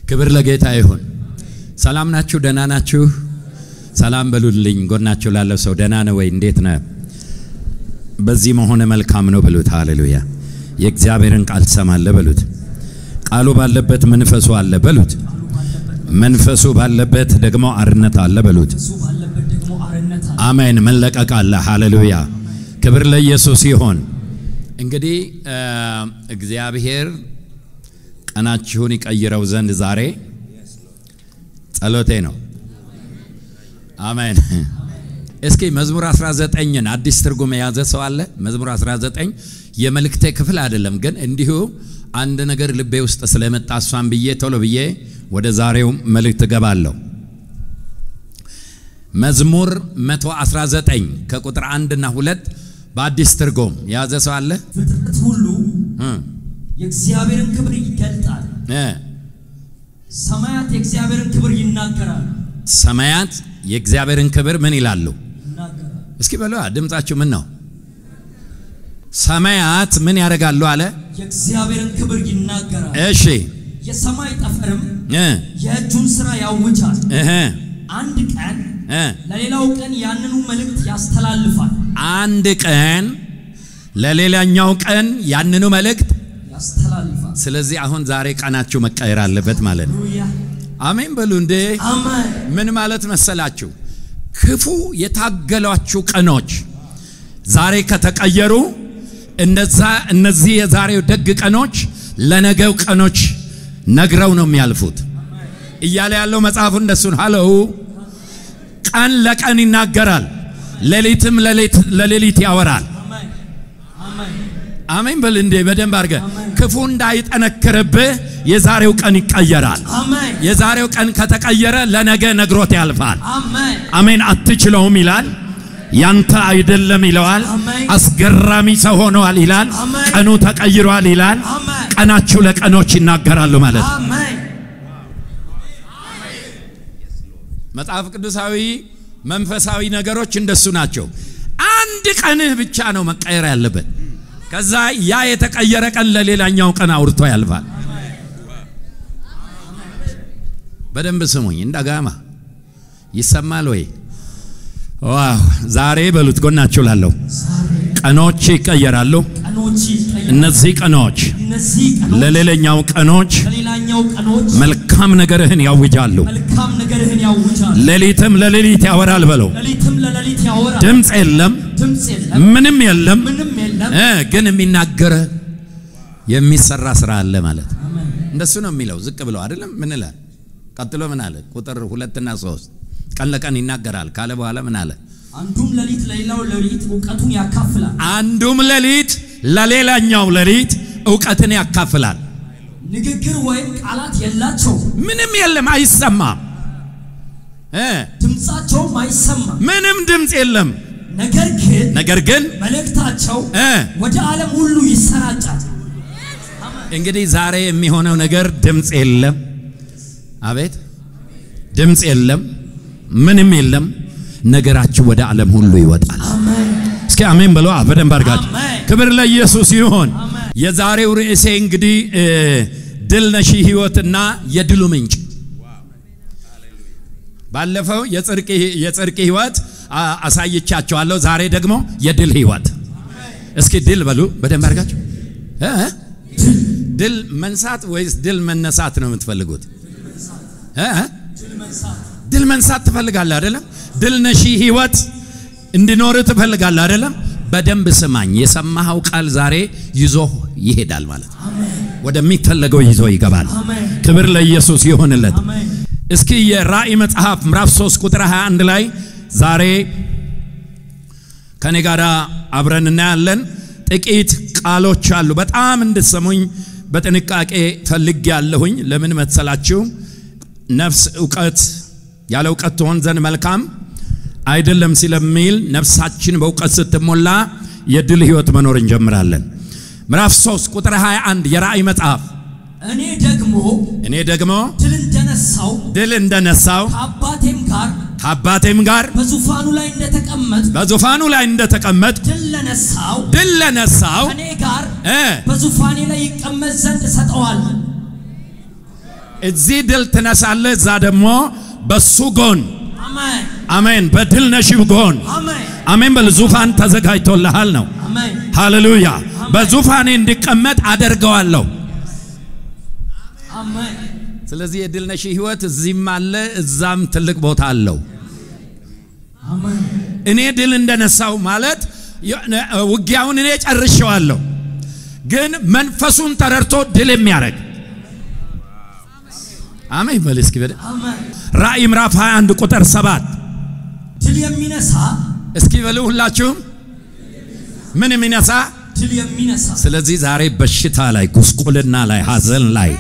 ክብር ለጌታ ይሁን። ሰላም ናችሁ? ደህና ናችሁ? ሰላም በሉልኝ። ጎናችሁ ላለው ሰው ደህና ነው ወይ? እንዴት ነህ? በዚህ መሆነ መልካም ነው በሉት። ሃሌሉያ። የእግዚአብሔርን ቃል ትሰማለህ በሉት። ቃሉ ባለበት መንፈሱ አለ በሉት። መንፈሱ ባለበት ደግሞ አርነት አለ በሉት። አሜን። መለቀቅ አለ። ሃሌሉያ። ክብር ለኢየሱስ ይሁን። እንግዲህ እግዚአብሔር ቀናችሁን ይቀይረው ዘንድ ዛሬ ጸሎቴ ነው። አሜን። እስኪ መዝሙር 19ን አዲስ ትርጉም የያዘ ሰው አለ? መዝሙር 19 የመልእክቴ ክፍል አይደለም፣ ግን እንዲሁ አንድ ነገር ልቤ ውስጥ ስለመጣ እሷን ብዬ ቶሎ ብዬ ወደ ዛሬው መልእክት ገባለሁ። መዝሙር 119 ከቁጥር 1 እና 2 በአዲስ ትርጉም የያዘ ሰው አለ? ፍጥረት ሁሉ የእግዚአብሔርን ክብር ይገልጣል። ሰማያት የእግዚአብሔርን ክብር ይናገራሉ። ሰማያት የእግዚአብሔርን ክብር ምን ይላሉ? እስኪ በሉ ድምጻችሁ ምን ነው? ሰማያት ምን ያደርጋሉ አለ? የእግዚአብሔርን ክብር ይናገራሉ። እሺ። የሰማይ ጠፈርም የእጁን ሥራ ያውጃል። አንድ ቀን ለሌላው ቀን ያንኑ መልእክት ያስተላልፋል። አንድ ቀን ለሌላኛው ቀን ያንኑ መልእክት ያስተላልፋል። ስለዚህ አሁን ዛሬ ቀናችሁ መቀየር አለበት ማለት ነው። አሜን በሉ እንዴ። አሜን። ምን ማለት መሰላችሁ? ክፉ የታገሏችሁ ቀኖች ዛሬ ከተቀየሩ እነዚህ የዛሬው ደግ ቀኖች ለነገው ቀኖች ነግረው ነው የሚያልፉት እያለ ያለው መጽሐፉ እንደሱ ነው። ሃሎ ቀን ለቀን ይናገራል፣ ሌሊትም ለሌሊት ያወራል። አሜን በል እንዴ በደንብ አድርገህ። ክፉ እንዳይጠነክርብህ የዛሬው ቀን ይቀየራል። የዛሬው ቀን ከተቀየረ ለነገ ነግሮት ያልፋል። አሜን። አትችለውም ይላል፣ ያንተ አይደለም ይለዋል። አስገራሚ ሰው ሆነዋል ይላል። ቀኑ ተቀይሯል ይላል። ቀናችሁ ለቀኖች ይናገራሉ ማለት ነው። መጽሐፍ ቅዱሳዊ መንፈሳዊ ነገሮች እንደሱ ናቸው። አንድ ቀንህ ብቻ ነው መቀየር ያለበት። ከዛ ያ የተቀየረ ቀን ለሌላኛው ቀን አውርቶ ያልፋል። በደንብ ስሙኝ እንደጋማ ይሰማል ወይ? ዋው! ዛሬ በሉት ጎናችሁ ላለው ቀኖች ይቀየራሉ። እነዚህ ቀኖች ለሌላኛው ቀኖች መልካም ነገርህን ያውጃሉ። ሌሊትም ለሌሊት ያወራል በለው። ድምጽ የለም ምንም የለም፣ ግን የሚናገር የሚሰራ ስራ አለ ማለት እንደሱ ነው የሚለው። ዝቅ ብለው አይደለም ምን ይላል? ቀጥሎ ምን አለ? ቁጥር 2 እና 3 ቀን ለቀን ይናገራል ካለ በኋላ ምን አለ? አንዱም ሌሊት ለሌላው ሌሊት ዕውቀቱን ያካፍላል። አንዱም ሌሊት ለሌላኛው ሌሊት ዕውቀትን ያካፍላል። ንግግር ወይም ቃላት የላቸው፣ ምንም የለም፣ አይሰማም። ድምጻቸውም አይሰማም፣ ምንም ድምጽ የለም። ነገር ግን መልእክታቸው ወደ ዓለም ሁሉ ይሰራጫል። እንግዲህ ዛሬ የሚሆነው ነገር ድምጽ የለም። አቤት! ድምጽ የለም፣ ምንም የለም። ነገራችሁ ወደ ዓለም ሁሉ ይወጣል። እስኪ አሜን ብሎ በደንብ አድርጋችሁ ክብር ለኢየሱስ ይሁን። የዛሬው ርዕሴ እንግዲህ ድል ነሺ ሕይወትና የድሉ ምንጭ። ባለፈው የጽድቅ ሕይወት አሳይቻችኋለሁ። ዛሬ ደግሞ የድል ሕይወት። እስኪ ድል በሉ በደንብ አድርጋችሁ። ድል መንሳት ወይስ ድል መነሳት ነው የምትፈልጉት? ድል መንሳት ትፈልጋለህ አይደለም? ድል ነሺ ሕይወት እንዲኖር ትፈልጋለህ አይደለም? በደንብ ስማኝ። የሰማኸው ቃል ዛሬ ይዞ ይሄዳል ማለት ነው። ወደሚፈለገው ይዞ ይገባል። ክብር ለኢየሱስ ይሁንለት። እስኪ የራእይ መጽሐፍ ምዕራፍ 3 ቁጥር 21 ላይ ዛሬ ከኔ ጋር አብረን እናያለን። ጥቂት ቃሎች አሉ። በጣም እንድትሰሙኝ በጥንቃቄ ፈልጌያለሁኝ። ለምን መሰላችሁ? ነፍስ ዕውቀት ያለ ዕውቀት ትሆን ዘንድ መልካም አይደለም ስለሚል ነፍሳችን በዕውቀት ስትሞላ የድል ሕይወት መኖር እንጀምራለን። ምዕራፍ 3 ቁጥር 21 የራእይ መጽሐፍ እኔ ደግሞ ድል እንደነሳው ከአባቴም ጋር በዙፋኑ ላይ እንደተቀመጥ ድል ለነሳው እኔ ጋር በዙፋኔ ላይ ይቀመጥ ዘንድ ሰጠዋል። እዚህ ድል ትነሳለህ እዛ ደግሞ በሱ ጎን አሜን አሜን በድል ነሺው ጎን አሜን አሜን በዙፋን ተዘጋጅቶልሃል ነው አሜን ሃሌሉያ በዙፋኔ እንዲቀመጥ አደርገዋለሁ አሜን ስለዚህ የድል ነሺ ህይወት እዚህም አለ እዛም ትልቅ ቦታ አለው አሜን እኔ ድል እንደነሳው ማለት ውጊያውን እኔ ጨርሼዋለሁ ግን መንፈሱን ተረድቶ ድል የሚያደርግ አሜን በልስኪ በደ አሜን ራእይ ምዕራፍ 21 ቁጥር 7 ድል የሚነሳ እስኪ በሉ ሁላችሁም ምን የሚነሳ ድል የሚነሳ ስለዚህ ዛሬ በሽታ ላይ ጉስቁልና ላይ ሐዘን ላይ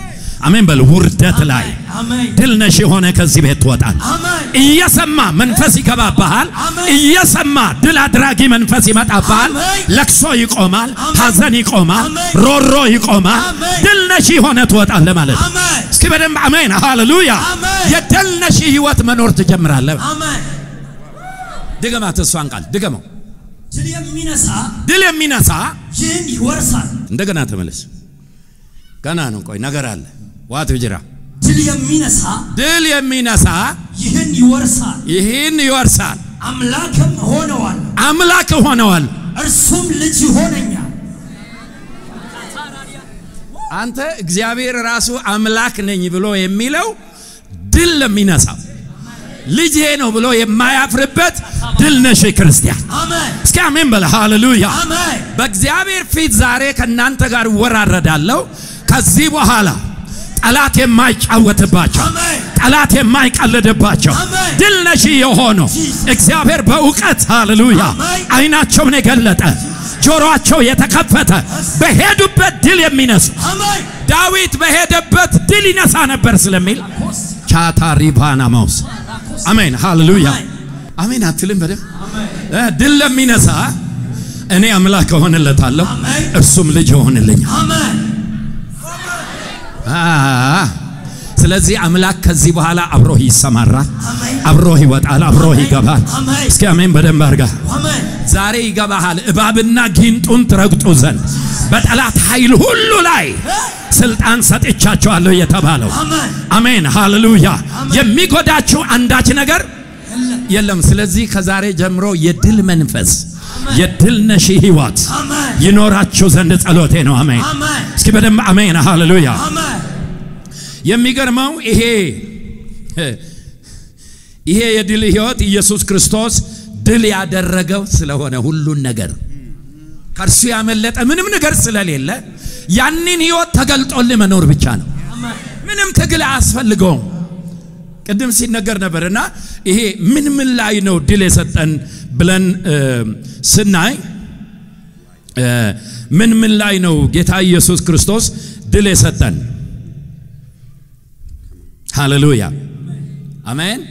አሜን በሉ ውርደት ላይ አሜን ድል ነሽ ሆነ ከዚህ ቤት ወጣል አሜን እየሰማ መንፈስ ይገባባል እየሰማ ድል አድራጊ መንፈስ ይመጣባል ለክሶ ይቆማል ሐዘን ይቆማል ሮሮ ይቆማል ድል ነሽ ሆነ ትወጣል ማለት እስኪ በደንብ አሜን ሃሌሉያ የድል ነሽ ህይወት መኖር ትጀምራለህ አሜን ድገማት እሷን ቃል ድገመው ድል የሚነሳ ይህን ይወርሳል እንደገና ተመለስ ገና ነው ቆይ ነገር አለ ዋት ይጅራ ድል የሚነሳ ይህን ይወርሳል አምላክ ሆነዋል እርሱም ልጅ ይሆነኛል አንተ እግዚአብሔር ራሱ አምላክ ነኝ ብሎ የሚለው ድል ለሚነሳ ልጅ ነው ብሎ የማያፍርበት ድል ነሽ ክርስቲያን አሜን እስኪ አሜን በለ ሃሌሉያ አሜን በእግዚአብሔር ፊት ዛሬ ከናንተ ጋር ወራረዳለሁ ከዚህ በኋላ ጠላት የማይጫወትባቸው ጠላት የማይቀልድባቸው ድል ነሽ የሆነው እግዚአብሔር በእውቀት ሃሌሉያ አይናቸውን የገለጠ ጆሮአቸው የተከፈተ በሄዱበት ድል የሚነሱ ዳዊት በሄደበት ድል ይነሳ ነበር ስለሚል ቻታሪባና ማውስ አሜን ሃሌሉያ አሜን አትልም በደም ድል ለሚነሳ እኔ አምላክ ሆነለታለሁ እርሱም ልጅ ሆነልኛል አሜን ስለዚህ አምላክ ከዚህ በኋላ አብሮህ ይሰማራል አብሮህ ይወጣል አብሮህ ይገባል እስኪ አሜን በደንብ አርጋ ዛሬ ይገባሃል እባብና ጊንጡን ትረግጡ ዘንድ በጠላት ኃይል ሁሉ ላይ ስልጣን ሰጥቻቸዋለሁ የተባለው አሜን ሃሌሉያ የሚጎዳችሁ አንዳች ነገር የለም ስለዚህ ከዛሬ ጀምሮ የድል መንፈስ የድል ነሽ ህይወት ይኖራችሁ ዘንድ ጸሎቴ ነው አሜን እስኪ በደንብ አሜን ሃሌሉያ የሚገርመው ይሄ የድል ህይወት ኢየሱስ ክርስቶስ ድል ያደረገው ስለሆነ ሁሉን ነገር ከርሱ ያመለጠ ምንም ነገር ስለሌለ ያንን ህይወት ተገልጦልህ መኖር ብቻ ነው ምንም ትግል አያስፈልገውም ቅድም ሲነገር ነበርና ይሄ ምን ላይ ነው ድል የሰጠን ብለን ስናይ ምን ላይ ነው ጌታ ኢየሱስ ክርስቶስ ድል የሰጠን ሃሌሉያ አሜን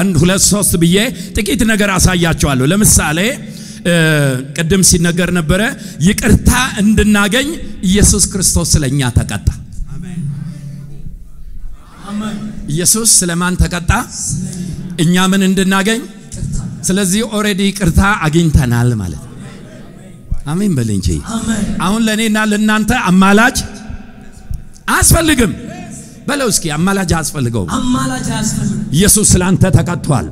አንድ ሁለት ሶስት ብዬ ጥቂት ነገር አሳያቸዋለሁ ለምሳሌ ቅድም ሲነገር ነበረ ይቅርታ እንድናገኝ ኢየሱስ ክርስቶስ ስለኛ ተቀጣ አሜን አሜን ኢየሱስ ስለማን ተቀጣ እኛ ምን እንድናገኝ ስለዚህ ኦሬዲ ይቅርታ አግኝተናል ማለት አሜን በልንጂ አሁን ለኔና ለናንተ አማላጅ አስፈልግም በለው እስኪ አማላጅ አስፈልገው ኢየሱስ ስላንተ ተቀጥቷል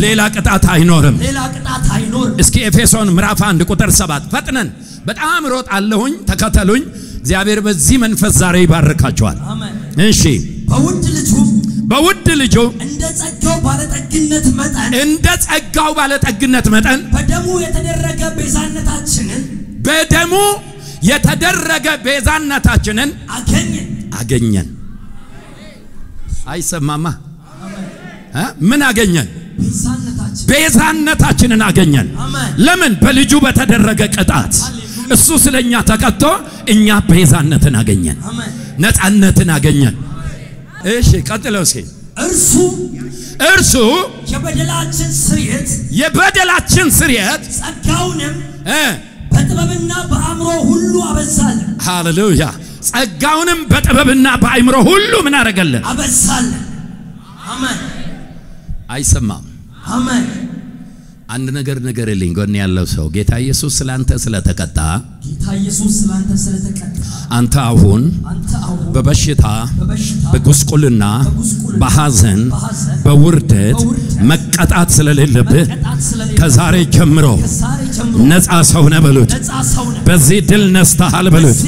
ሌላ ቅጣት አይኖርም እስኪ ኤፌሶን ምዕራፍ 1 ቁጥር 7 ፈጥነን በጣም ሮጥ አለሁኝ ተከተሉኝ እግዚአብሔር በዚህ መንፈስ ዛሬ ይባርካቸዋል አሜን እሺ በውድ ልጁ እንደ ጸጋው ባለጠግነት መጠን በደሙ የተደረገ ቤዛነታችንን አገኘን አይሰማማ ምን አገኘን ቤዛነታችንን አገኘን ለምን በልጁ በተደረገ ቅጣት እሱ ስለኛ ተቀጥቶ እኛ ቤዛነትን አገኘን ነፃነትን አገኘን እሺ ቀጥለው እስኪ እርሱ የበደላችን ስርየት ጸጋውንም በጥበብና በአእምሮ ሁሉ አበዛልን ሃሌሉያ ጸጋውንም በጥበብና በአእምሮ ሁሉ ምን አደረገልን አበዛልን አሜን አይሰማም አሜን አንድ ነገር ንገርልኝ ጎን ያለው ሰው ጌታ ኢየሱስ ስላንተ ስለተቀጣ አንተ አሁን በበሽታ በጉስቁልና በሐዘን በውርደት መቀጣት ስለሌለብህ ከዛሬ ጀምሮ ነፃ ሰው ነህ በሉት። በዚህ ድል ነስተሃል በሉት።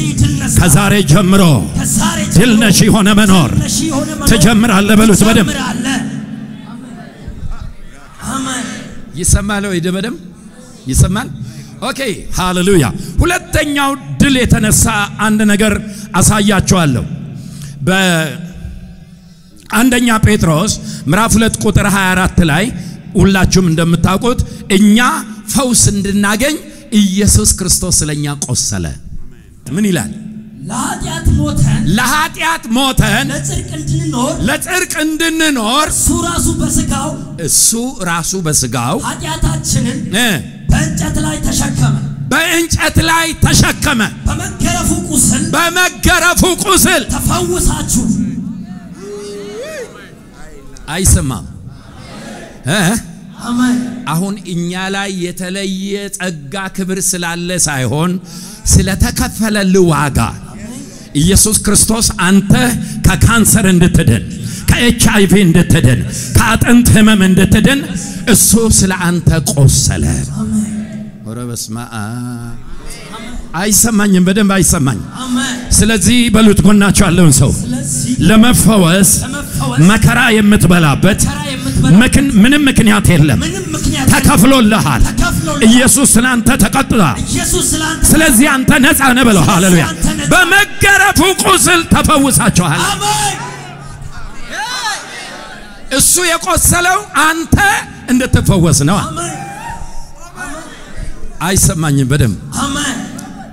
ከዛሬ ጀምሮ ድል ነሽ ሆነ መኖር ትጀምራለህ በሉት። በደም ይሰማል ወይ? ደበደም ይሰማል? ኦኬ ሃሌሉያ። ሁለተኛው ድል የተነሳ አንድ ነገር አሳያችኋለሁ። በአንደኛ ጴጥሮስ ምዕራፍ 2 ቁጥር 24 ላይ ሁላችሁም እንደምታውቁት እኛ ፈውስ እንድናገኝ ኢየሱስ ክርስቶስ ስለኛ ቆሰለ። ምን ይላል? ለኃጢአት ሞተን ለጽድቅ እንድንኖር እሱ ራሱ በስጋው ኃጢአታችንን በእንጨት ላይ ተሸከመ። በመገረፉ ቁስል ተፈውሳችሁ። አይሰማም? አሁን እኛ ላይ የተለየ ጸጋ ክብር ስላለ ሳይሆን ስለተከፈለልህ ዋጋ ኢየሱስ ክርስቶስ አንተ ከካንሰር እንድትድን ከኤችአይቪ እንድትድን ከአጥንት ህመም እንድትድን እሱ ስለ አንተ ቆሰለ። ኦረ በስመ አብ። አይሰማኝም? በደንብ አይሰማኝ። ስለዚህ በሉት ጎናችሁ ያለውን ሰው ለመፈወስ መከራ የምትበላበት ምንም ምክንያት የለም። ተከፍሎልሃል። ኢየሱስ ስላንተ ተቀጥቷል። ስለዚህ አንተ ነፃ ነህ በለው። ሃሌሉያ። በመገረፉ ቁስል ተፈውሳችኋል። እሱ የቆሰለው አንተ እንድትፈወስ ነው። አይሰማኝም? በደም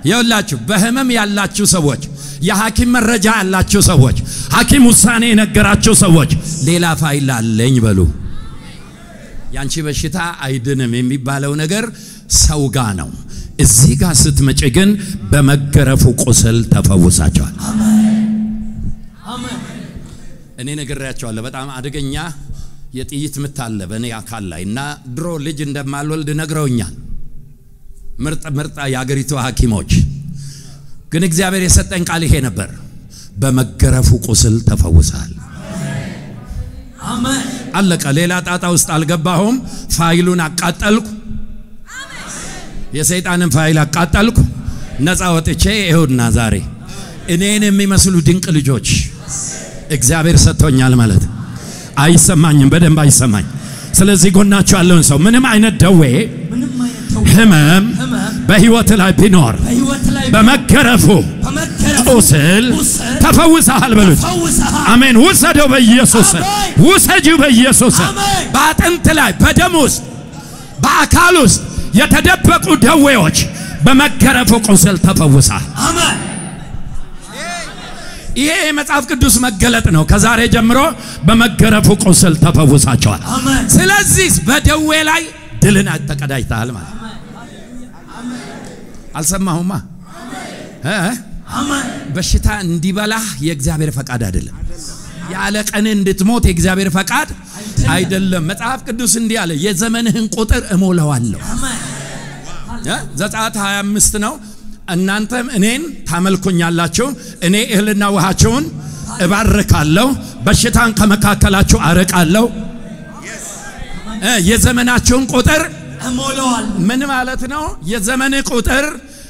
ይኸውላችሁ በህመም ያላችሁ ሰዎች የሐኪም መረጃ ያላችሁ ሰዎች ሐኪም ውሳኔ የነገራችሁ ሰዎች ሌላ ፋይል አለኝ በሉ። ያንቺ በሽታ አይድንም የሚባለው ነገር ሰው ጋር ነው። እዚህ ጋር ስትመጪ ግን በመገረፉ ቁስል ተፈውሳችኋል። አሜን። እኔ ነግሬያችኋለሁ በጣም አደገኛ የጥይት ምት አለ በእኔ አካል ላይ እና ድሮ ልጅ እንደማልወልድ ነግረውኛል ምርጥ የአገሪቱ ሐኪሞች። ግን እግዚአብሔር የሰጠኝ ቃል ይሄ ነበር፣ በመገረፉ ቁስል ተፈውሳል። አሜን። አለቀ። ሌላ ጣጣ ውስጥ አልገባሁም። ፋይሉን አቃጠልኩ። የሰይጣንን ፋይል አቃጠልኩ። ነፃ ወጥቼ ይሁንና ዛሬ እኔን የሚመስሉ ድንቅ ልጆች እግዚአብሔር ሰጥቶኛል ማለት አይሰማኝም? በደንብ አይሰማኝ። ስለዚህ ጎናችሁ ያለውን ሰው ምንም አይነት ደዌ ህመም በህይወት ላይ ቢኖር በመገረፉ ቁስል ተፈውሰሃል በሉት። አሜን። ውሰደው በኢየሱስ ውሰጂው በኢየሱስ። በአጥንት ላይ በደም ውስጥ በአካል ውስጥ የተደበቁ ደዌዎች በመገረፉ ቁስል ተፈውሰሃል። አሜን። ይሄ የመጽሐፍ ቅዱስ መገለጥ ነው። ከዛሬ ጀምሮ በመገረፉ ቁስል ተፈውሳቸዋል። ስለዚህ በደዌ ላይ ድልን ተቀዳጅተሃል ማለት አልሰማሁማ? በሽታ እንዲበላህ የእግዚአብሔር ፈቃድ አይደለም። ያለ ቀን እንድትሞት የእግዚአብሔር ፈቃድ አይደለም። መጽሐፍ ቅዱስ እንዲህ አለ፣ የዘመንህን ቁጥር እሞላዋለሁ። ዘጸአት 25 ነው። እናንተም እኔን ታመልኩኛላችሁ፣ እኔ እህልና ውሃቸውን እባርካለሁ፣ በሽታን ከመካከላችሁ አርቃለሁ፣ የዘመናችሁን ቁጥር እሞላዋለሁ። ምን ማለት ነው? የዘመን ቁጥር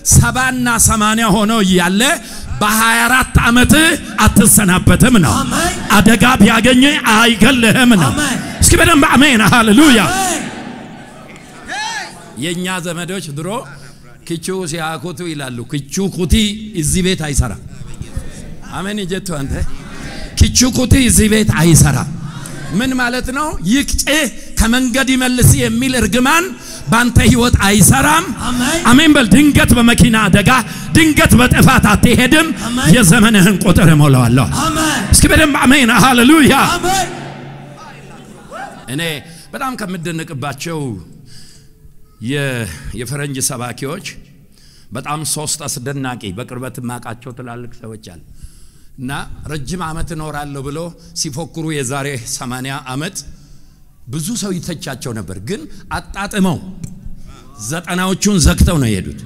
70 እና 80 ሆኖ ያለ በ24 ዓመት አትሰናበትም ነው። አደጋ ቢያገኝ አይገልህም ነው። እስኪ በደንብ አሜን። ሃሌሉያ። የኛ ዘመዶች ድሮ ክቹ ሲያኮቱ ይላሉ። ክቹ ኩቲ እዚህ ቤት አይሰራ። አሜን ይጀቱ አንተ ክቹ ኩቲ እዚህ ቤት አይሰራ ምን ማለት ነው? ይቅጭ ከመንገድ ይመልስ የሚል እርግማን ባንተ ህይወት አይሰራም። አሜን በል። ድንገት በመኪና አደጋ ድንገት በጥፋት አትሄድም። የዘመንህን ቁጥር እሞላዋለሁ። እስኪ በደንብ አሜን። ሃሌሉያ። እኔ በጣም ከምደነቅባቸው የፈረንጅ ሰባኪዎች በጣም 3 አስደናቂ በቅርበት ማቃቸው ትላልቅ ሰዎች አሉ እና ረጅም ዓመት እኖራለሁ ብሎ ሲፎክሩ የዛሬ 80 ዓመት ብዙ ሰው ይተቻቸው ነበር ግን አጣጥመው ዘጠናዎቹን ዘግተው ነው የሄዱት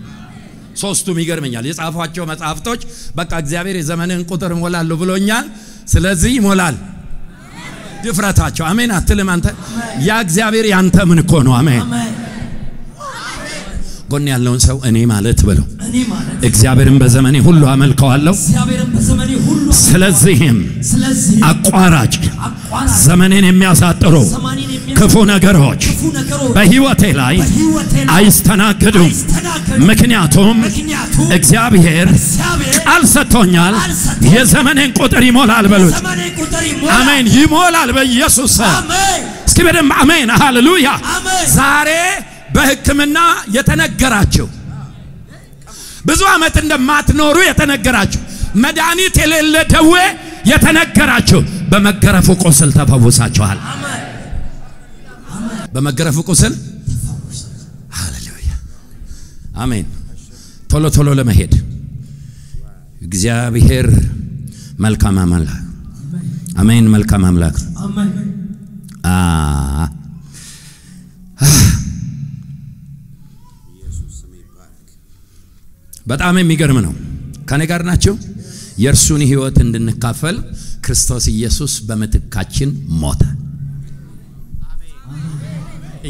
ሶስቱም ይገርመኛል የጻፏቸው መጽሐፍቶች በቃ እግዚአብሔር የዘመንን ቁጥር ሞላሉ ብሎኛል ስለዚህ ይሞላል ድፍረታቸው አሜን አትልም አንተ ያ እግዚአብሔር ያንተ ምን እኮ ነው አሜን ጎን ያለውን ሰው እኔ ማለት ብለው እግዚአብሔርን በዘመኔ ሁሉ አመልከዋለሁ ስለዚህም አቋራጭ ዘመኔን የሚያሳጥሩ ክፉ ነገሮች በህይወቴ ላይ አይስተናገዱም ምክንያቱም እግዚአብሔር ቃል ሰጥቶኛል የዘመኔን ቁጥር ይሞላል በሉት አሜን ይሞላል በኢየሱስ አሜን እስኪ በደም አሜን ሃሌሉያ ዛሬ በህክምና የተነገራችሁ ብዙ አመት እንደማትኖሩ የተነገራችሁ መድኃኒት የሌለ ደዌ የተነገራችሁ በመገረፉ ቁስል ተፈውሳችኋል አሜን በመገረፉ ቁስል ሃሌሉያ አሜን ቶሎ ቶሎ ለመሄድ እግዚአብሔር መልካም አምላክ አሜን መልካም አምላክ አሜን በጣም የሚገርም ነው ከኔ ጋር ናችሁ የእርሱን ህይወት እንድንካፈል ክርስቶስ ኢየሱስ በመትካችን ሞተ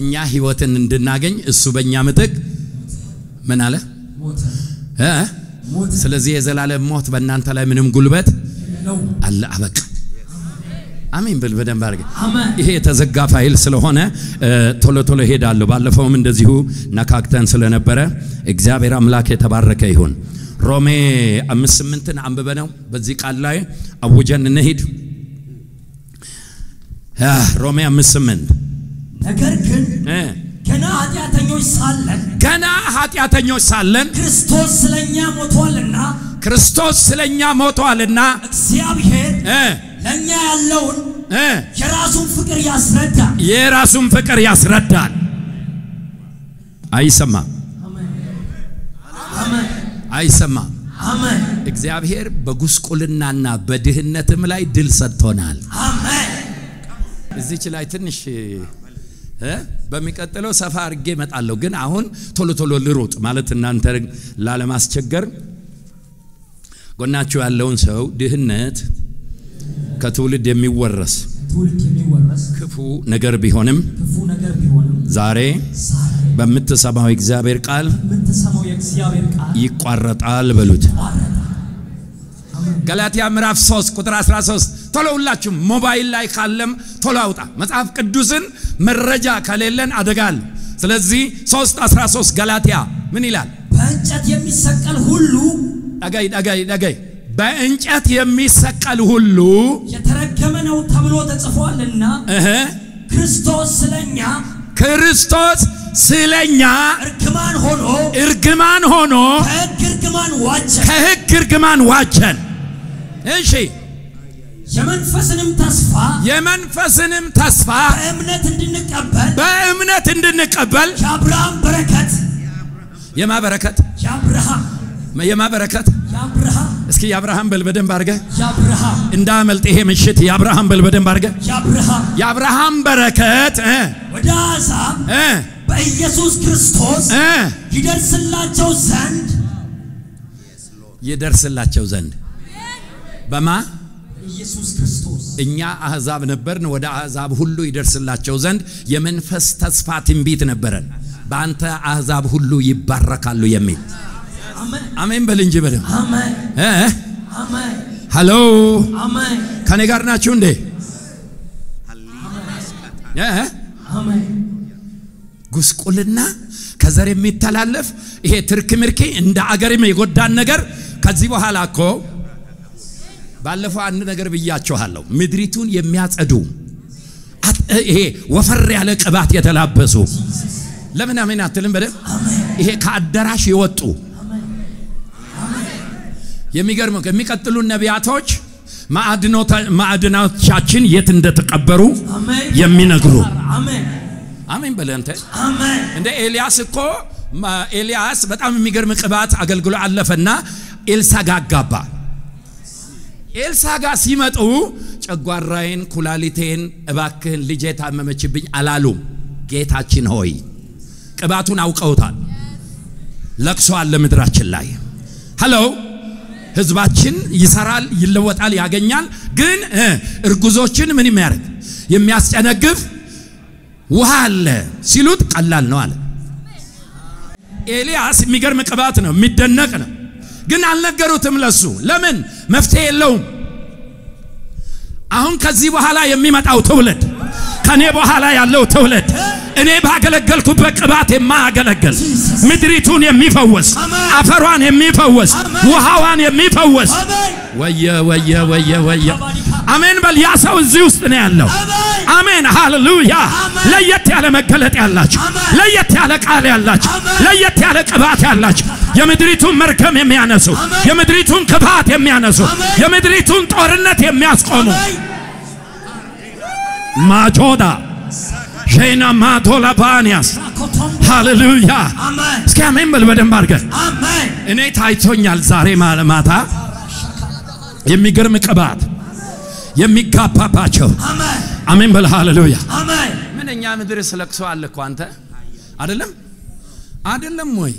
እኛ ህይወትን እንድናገኝ እሱ በእኛ ምትክ ምን አለ ሞተ ስለዚህ የዘላለም ሞት በእናንተ ላይ ምንም ጉልበት አለ አበቃ አሜን በደንብ አድርገ ይሄ የተዘጋ ፋይል ስለሆነ ቶሎ ቶሎ ሄዳለሁ ባለፈውም እንደዚሁ ነካክተን ስለነበረ እግዚአብሔር አምላክ የተባረከ ይሁን ሮሜ 5:8ን አንብበነው በዚህ ቃል ላይ አውጀን እንሂድ ሮሜ 5:8 ነገር ግን ገና ኃጢአተኞች ሳለን ክርስቶስ ስለኛ ሞቷልና እግዚአብሔር ለኛ ያለውን የራሱን ፍቅር ያስረዳል አይሰማም አሜን አይሰማም አሜን እግዚአብሔር በጉስቁልናና በድህነትም ላይ ድል ሰጥቶናል አሜን እዚች ላይ ትንሽ በሚቀጥለው ሰፋ አርጌ መጣለሁ ግን አሁን ቶሎ ቶሎ ልሮጥ ማለት እናንተ ላለማስቸገር ጎናችሁ ያለውን ሰው ድህነት ከትውልድ የሚወረስ ክፉ ነገር ቢሆንም ዛሬ በመተሰማው እግዚአብሔር ቃል ይቋረጣል በሉት ገላትያ ምዕራፍ 3 ቁጥር 13 ቶሎ ሁላችሁ ሞባይል ላይ ካለም ቶሎ አውጣ መጽሐፍ ቅዱስን መረጃ ከሌለን አደጋል ስለዚህ 3:13 ገላትያ ምን ይላል በእንጨት የሚሰቀል ሁሉ ዳጋይ በእንጨት የሚሰቀል ሁሉ የተረገመ ነው ተብሎ ተጽፏልና ክርስቶስ ስለኛ እርግማን ሆኖ ከሕግ እርግማን ዋጀን እሺ የመንፈስንም ተስፋ በእምነት እንድንቀበል የማበረከት እስኪ ያብርሃም በል በደንብ አርገ እንዳመልጥ ይሄ ምሽት ያብርሃም በል በደንብ አርገ ያብርሃም በረከት ወደ አሕዛብ በኢየሱስ ክርስቶስ ይደርስላቸው ዘንድ በማ ኢየሱስ ክርስቶስ እኛ አሕዛብ ነበርን ወደ አሕዛብ ሁሉ ይደርስላቸው ዘንድ የመንፈስ ተስፋ ትንቢት ነበረን በአንተ አሕዛብ ሁሉ ይባረካሉ የሚል አሜን በል እንጂ በደም አሜን አሜን ሃሎ አሜን ከኔ ጋር ናችሁ እንዴ አሜን ጉስቁልና ከዘር የሚተላለፍ ይሄ ትርክምርኪ እንደ አገርም የጎዳን ነገር ከዚህ በኋላ እኮ ባለፈው አንድ ነገር ብያችኋለሁ ምድሪቱን የሚያጸዱ ይሄ ወፈር ያለ ቅባት የተላበሱ ለምን አሜን አትልም በደም ይሄ ከአዳራሽ ይወጡ የሚገርመው ከሚቀጥሉ ነቢያቶች ማዕድናቶቻችን የት እንደተቀበሩ የሚነግሩ አሜን በለንተ እንደ ኤልያስ በጣም የሚገርም ቅባት አገልግሎ አለፈና ኤልሳ ጋር ገባ ኤልሳ ጋር ሲመጡ ጨጓራዬን ኩላሊቴን እባክህን ልጄ ታመመችብኝ አላሉም ጌታችን ሆይ ቅባቱን አውቀውታል ለቅሶ አለ ምድራችን ላይ ሃሎ ህዝባችን ይሰራል ይለወጣል ያገኛል ግን እርጉዞችን ምን የሚያደርግ የሚያስጨነግፍ ውሃ አለ ሲሉት ቀላል ነው አለ ኤልያስ የሚገርም ቅባት ነው የሚደነቅ ነው ግን አልነገሩትም ለሱ ለምን መፍትሄ የለውም አሁን ከዚህ በኋላ የሚመጣው ትውልድ ከኔ በኋላ ያለው ትውልድ እኔ ባገለገልኩበት ቅባት የማያገለግል ምድሪቱን የሚፈወስ አፈሯን የሚፈወስ ውሃዋን የሚፈወስ ወየ አሜን በል ያ ሰው እዚህ ውስጥ ነው ያለው አሜን ሃሌሉያ ለየት ያለ መገለጥ ያላችሁ ለየት ያለ ቃል ያላችሁ ለየት ያለ ቅባት ያላችሁ የምድሪቱን መርገም የሚያነሱ የምድሪቱን ክፋት የሚያነሱ የምድሪቱን ጦርነት የሚያስቆሙ ማጆዳ ጄና ማቶላ ባኒያስ ሃሌሉያ እስኪ አሜን በል በደንብ አድርገህ አሜን እኔ ታይቶኛል ዛሬ ማታ የሚገርም ቅባት የሚጋባባቸው አሜን በል ሃሌሉያ አሜን ምንኛ ምድር ስለቅሶ አለ እኮ አንተ አይደለም ወይ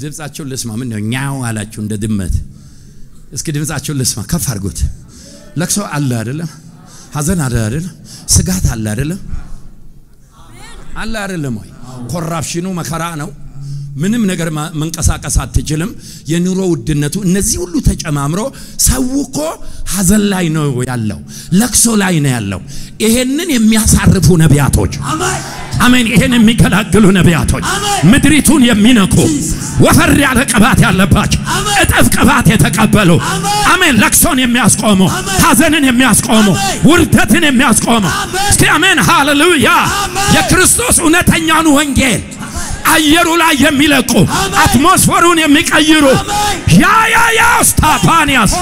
ድምጻቸው ልስማ ምን ነው ኛው አላችሁ እንደ ድመት እስኪ ድምጻቸው ልስማ ከፍ አድርጉት ለቅሶ አለ አይደለም ሐዘን አለ አይደለም ስጋት አለ አይደለም ወይ ኮራፕሽኑ መከራ ነው ምንም ነገር መንቀሳቀስ አትችልም የኑሮ ውድነቱ እነዚህ ሁሉ ተጨማምሮ ሰውኮ ሐዘን ላይ ነው ያለው ለቅሶ ላይ ነው ያለው ይሄንን የሚያሳርፉ ነቢያቶች አሜን ይሄን የሚከላግሉ ነቢያቶች ምድሪቱን የሚነኩ ወፈር ያለ ቅባት ያለባቸው እጥፍ ቅባት የተቀበሉ አሜን ለቅሶን የሚያስቆሙ ሐዘንን የሚያስቆሙ ውርደትን የሚያስቆሙ እስኪ አሜን ሃሌሉያ የክርስቶስ እውነተኛውን ወንጌል አየሩ ላይ የሚለቁ አትሞስፌሩን የሚቀይሩ ያ ስታፋኒያስ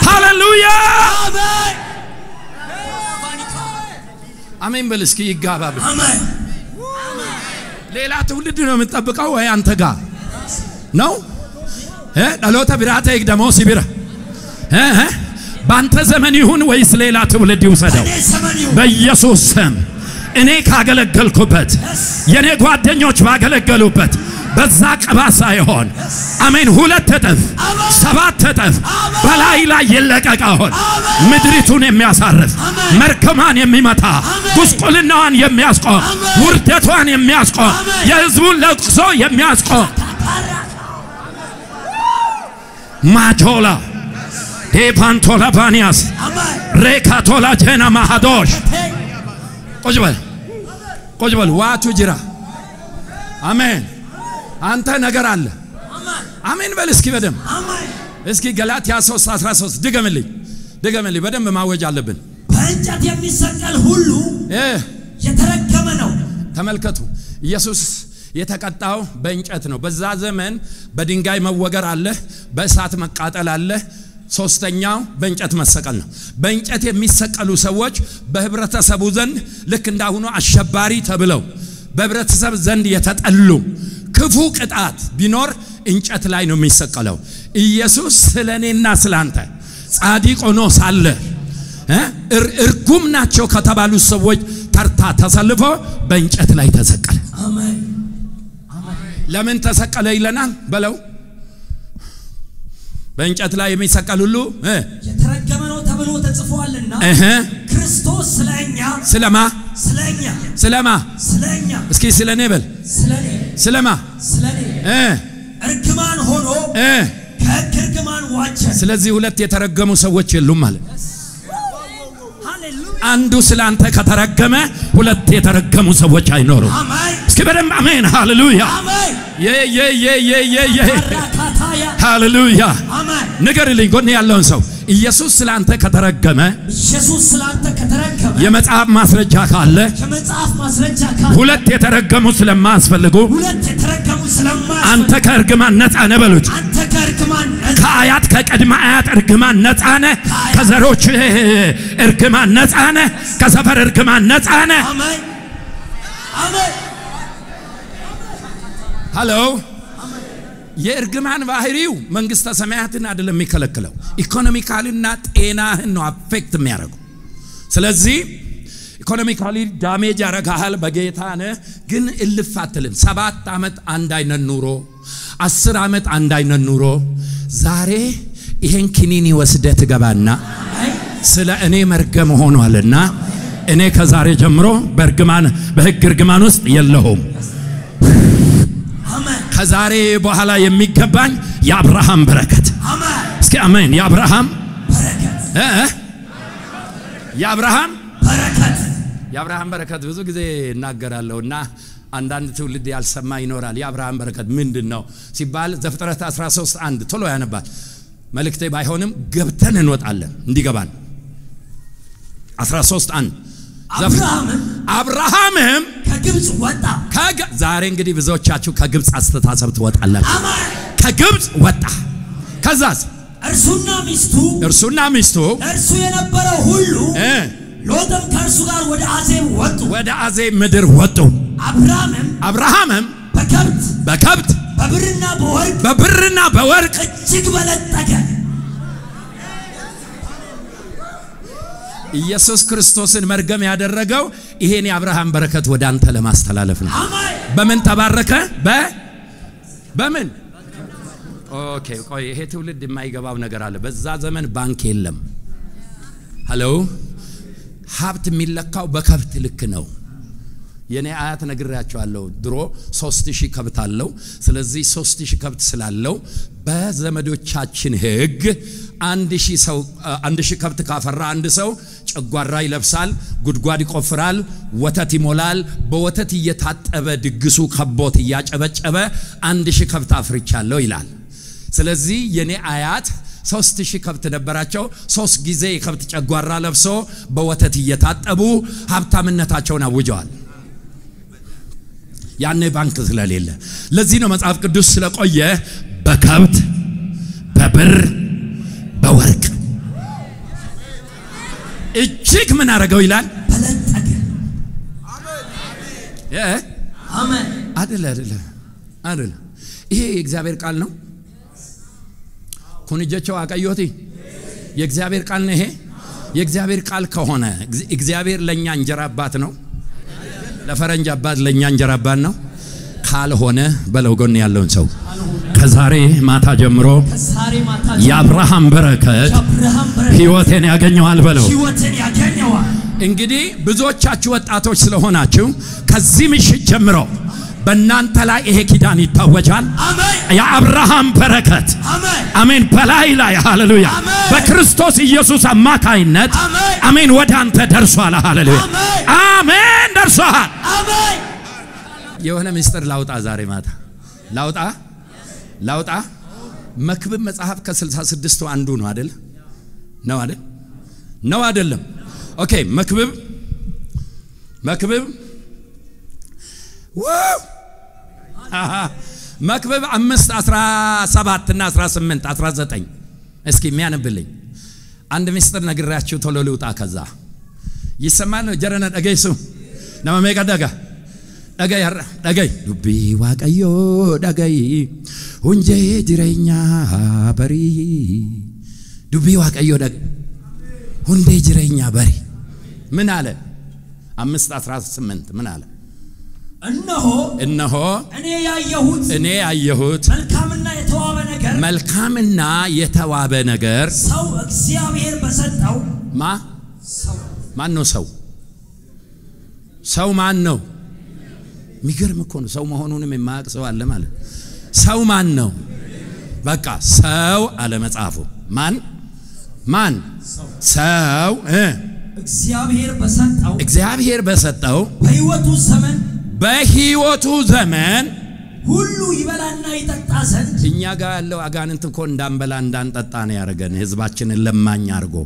ሃሌሉያ አሜን በል እስኪ ይጋባብ አሜን ሌላ ትውልድ ነው የምትጠብቀው ወይ አንተ ጋር ነው ዳሎታ ቢራታ ይግደሞ ሲቢራ ባንተ ዘመን ይሁን ወይስ ሌላ ትውልድ ይወሰደው በኢየሱስ ስም እኔ ካገለገልኩበት የኔ ጓደኞች ባገለገሉበት በዛ ቅባት ሳይሆን አሜን ሁለት እጥፍ ሰባት እጥፍ በላይ ላይ ይለቀቃል ምድሪቱን የሚያሳርፍ መርከማን የሚመታ ጉስቁልናዋን የሚያስቆም ውርደቷን የሚያስቆም የሕዝቡን ለቅሶ የሚያስቆም ማጆላ ዴፓንቶላ ባኒያስ ሬካቶላ ጀና ማሃዶሽ ቆጅ በል ዋቱ ጅራ አሜን አንተ ነገር አለ አሜን በል እስኪ በደም እስኪ ገላትያ 3:13 ድገምልኝ በደም ማወጅ አለብን በእንጨት የሚሰቀል ሁሉ የተረገመ ነው ተመልከቱ ኢየሱስ የተቀጣው በእንጨት ነው በዛ ዘመን በድንጋይ መወገር አለ በእሳት መቃጠል አለ ሶስተኛው በእንጨት መሰቀል ነው በእንጨት የሚሰቀሉ ሰዎች በህብረተሰቡ ዘንድ ልክ እንዳሁኑ አሸባሪ ተብለው በህብረተሰብ ዘንድ የተጠሉ ክፉ ቅጣት ቢኖር እንጨት ላይ ነው የሚሰቀለው ኢየሱስ ስለኔና ስላንተ ጻድቅ ሆኖ ሳለ እርጉም ናቸው ከተባሉ ሰዎች ተርታ ተሰልፎ በእንጨት ላይ ተሰቀለ አሜን ለምን ተሰቀለ ይለናል በለው በእንጨት ላይ የሚሰቀል ሁሉ የተረገመ ነው ተብሎ ተጽፏልና ክርስቶስ ስለኛ እስኪ ስለኔ በል ስለማ እርግማን ሆኖ ከእርግማን ዋጀ ስለዚህ ሁለት የተረገሙ ሰዎች የሉም ማለት አንዱ ስላንተ ከተረገመ ሁለት የተረገሙ ሰዎች አይኖሩም እስኪ በደም አሜን ሃሌሉያ ሃሌሉያ ንገርልኝ ጎን ያለውን ሰው ኢየሱስ ስላንተ ከተረገመ የመጽሐፍ ማስረጃ ካለ ሁለት የተረገሙ ስለማያስፈልጉ አንተ ከእርግማን ነፃ ነህ በሉት ከአያት ከቀድመ አያት እርግማን ነፃ ነህ ከዘሮች እርግማን ነፃ ነህ ከሰፈር እርግማን ነፃ ነህ ሃሎ የእርግማን ባህሪው መንግስተ ሰማያትን አይደለም የሚከለክለው ኢኮኖሚካልና ጤናህን ነው አፌክት የሚያደርገው ስለዚህ ኢኮኖሚካሊ ዳሜጅ ያረጋሃል በጌታ ነህ ግን እልፋትልም 7 አመት አንድ አይነት ኑሮ 10 አመት አንድ አይነት ኑሮ ዛሬ ይሄን ኪኒኒ ወስደህ ትገባና ስለ እኔ መርገም ሆኗልና እኔ ከዛሬ ጀምሮ በህግ እርግማን ውስጥ የለሁም አሜን ከዛሬ በኋላ የሚገባኝ የአብርሃም በረከት አሜን እስኪ አሜን የአብርሃም በረከት የአብርሃም በረከት ብዙ ጊዜ እናገራለሁና አንዳንድ ትውልድ ያልሰማ ይኖራል የአብርሃም በረከት ምንድነው ሲባል ዘፍጥረት 13:1 ቶሎ ያነባል መልእክቴ ባይሆንም ገብተን እንወጣለን እንዲገባን 13:1 አብርሃምም ከግብጽ ወጣ ዛሬ እንግዲህ ብዙዎቻችሁ ከግብጽ አስተሳሰብ ትወጣላችሁ አሜን ከግብጽ ወጣ ከዛስ እርሱና ሚስቱ እርሱ የነበረው ሁሉ ሎጥም ከእርሱ ጋር ወደ አዜብ ምድር ወጡ አብርሃምም በከብት በብርና በወርቅ እጅግ በለጠገ ኢየሱስ ክርስቶስን መርገም ያደረገው ይሄን የአብርሃም በረከት ወደ አንተ ለማስተላለፍ ነው በምን ተባረከ በምን ኦኬ ቆይ ይሄ ትውልድ የማይገባው ነገር አለ በዛ ዘመን ባንክ የለም ሃሎ ሀብት የሚለካው በከብት ልክ ነው የኔ አያት ነግራቸዋለሁ ድሮ 3000 ከብት አለው ስለዚህ 3000 ከብት ስላለው በዘመዶቻችን ህግ 1000 ከብት ካፈራ አንድ ሰው ጨጓራ ይለብሳል ጉድጓድ ይቆፍራል ወተት ይሞላል በወተት እየታጠበ ድግሱ ከቦት እያጨበጨበ 1000 ከብት አፍርቻለሁ ይላል ስለዚህ የኔ አያት 3000 ከብት ነበራቸው 3 ጊዜ ከብት ጨጓራ ለብሶ በወተት እየታጠቡ ሀብታምነታቸውን አውጀዋል ያኔ ባንክ ስለሌለ ለዚህ ነው መጽሐፍ ቅዱስ ስለቆየ በከብት በብር በወርቅ እጅግ ምን አረጋው ይላል በለጠገ አሜን አይደለ ይሄ የእግዚአብሔር ቃል ነው ኩንጀቸው አቀዮቲ የእግዚአብሔር ቃል ነው ይሄ የእግዚአብሔር ቃል ከሆነ እግዚአብሔር ለኛ እንጀራ አባት ነው ለፈረንጅ አባት ለኛ እንጀራ አባት ነው ካልሆነ በለው ጎን ያለውን ሰው ከዛሬ ማታ ጀምሮ የአብርሃም በረከት ህይወቴን ያገኘዋል በለው እንግዲህ ብዙዎቻችሁ ወጣቶች ስለሆናችሁ ከዚህ ምሽት ጀምሮ በእናንተ ላይ ይሄ ኪዳን ይታወጃል የአብርሃም በረከት አሜን በላይ ሃሌሉያ በክርስቶስ ኢየሱስ አማካይነት አሜን ወደ አንተ ደርሷል ሃሌሉያ አሜን ደርሷል አሜን የሆነ ምስጢር ላውጣ ዛሬ ማታ ላውጣ መክብብ መጽሐፍ ከ66 አንዱ ነው አይደል ነው አይደለም ኦኬ መክብብ መክብብ 5:17 እና 18 19 እስኪ የሚያነብልኝ አንድ ምስጢር ነግራችሁ ቶሎ ልውጣ ከዛ ይሰማል ነው ጀረና ደገይሱ ነማሜጋ ደገይ ዱቢ ዋቀዮ ደገይ ሁንጄ ጅሬኛ በሪ ዱቢ ዋቀዮ ደገይ ሁንዴ ጅሬኛ በሪ ምን አለ 5:18 ምን አለ እነሆ እኔ ያየሁት መልካምና የተዋበ ነገር ሰው እግዚአብሔር በሰጠው ማን ነው ሰው ማን ነው ሚገርም እኮ ነው ሰው መሆኑንም የማያውቅ ሰው አለ ማለት ሰው ማን ነው በቃ ሰው አለ መጽሐፉ ማን ሰው እግዚአብሔር በሰጠው በህይወቱ ዘመን ሁሉ ይበላና ይጠጣ ዘንድ እኛ ጋር ያለው አጋንንት እኮ እንዳንበላ እንዳንጠጣ ነው ያረገን ህዝባችንን ለማኝ አርጎ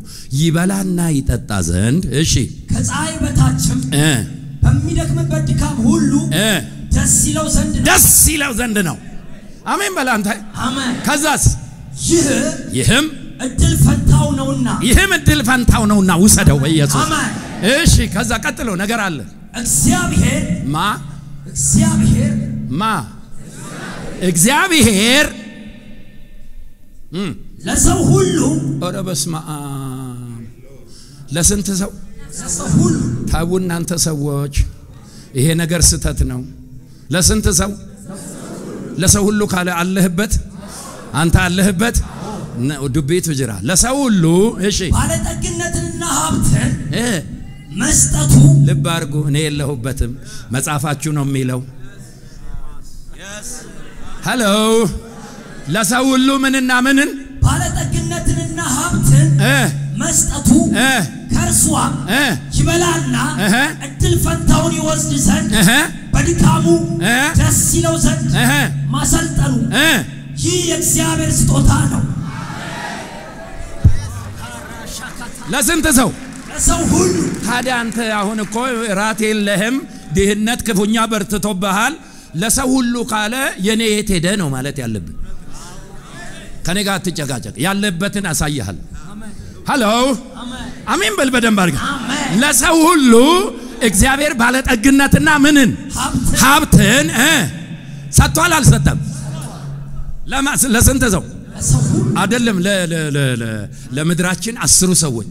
ይበላና ይጠጣ ዘንድ እሺ ከፀሐይ በታችም በሚደክምበት ድካም ሁሉ ደስ ይለው ዘንድ ነው አሜን በላንተ አሜን ከዛስ ይህም እድል ፈንታው ነውና ውሰደው በኢየሱስ አሜን እሺ ከዛ ቀጥሎ ነገር አለ እግዚአብሔር ለሰው ሁሉ ኧረ በስመ አብ ለስንት ሰው ለሰው ሁሉ ታው እናንተ ሰዎች ይሄ ነገር ስተት ነው ለስንት ሰው ለሰው ሁሉ ካለ አለህበት አንተ አለህበት ዱቤቱ ጅራ ለሰው ሁሉ እሺ ባለጠግነትና ሀብትን መስጠቱ ልብ አድርጉ እኔ የለሁበትም መጽሐፋችሁ ነው የሚለው ሄሎ ለሰው ሁሉ ምንና ምንን ባለጠግነትና ሀብትን መስጠቱ ከርሷ ይበላና እድል ፈንታውን ይወስድ ዘንድ በድካሙ ደስ ይለው ዘንድ ማሰልጠኑ ይህ የእግዚአብሔር ስጦታ ነው ለስንት ሰው ለሰው ሁሉ ታዲያ አንተ አሁን እኮ ራት የለህም ድህነት ክፉኛ በርትቶብሃል ለሰው ሁሉ ካለ የኔ የት ሄደ ነው ማለት ያለብን ከኔ ጋር ትጨቃጨቅ ያለበትን አሳይሃል ሃሎ አሜን በል በደንብ አድርግ ለሰው ሁሉ እግዚአብሔር ባለጠግነትና ምንን ሀብትን ሰጥቷል አልሰጠም ለስንት ሰው አይደለም ለምድራችን 10 ሰዎች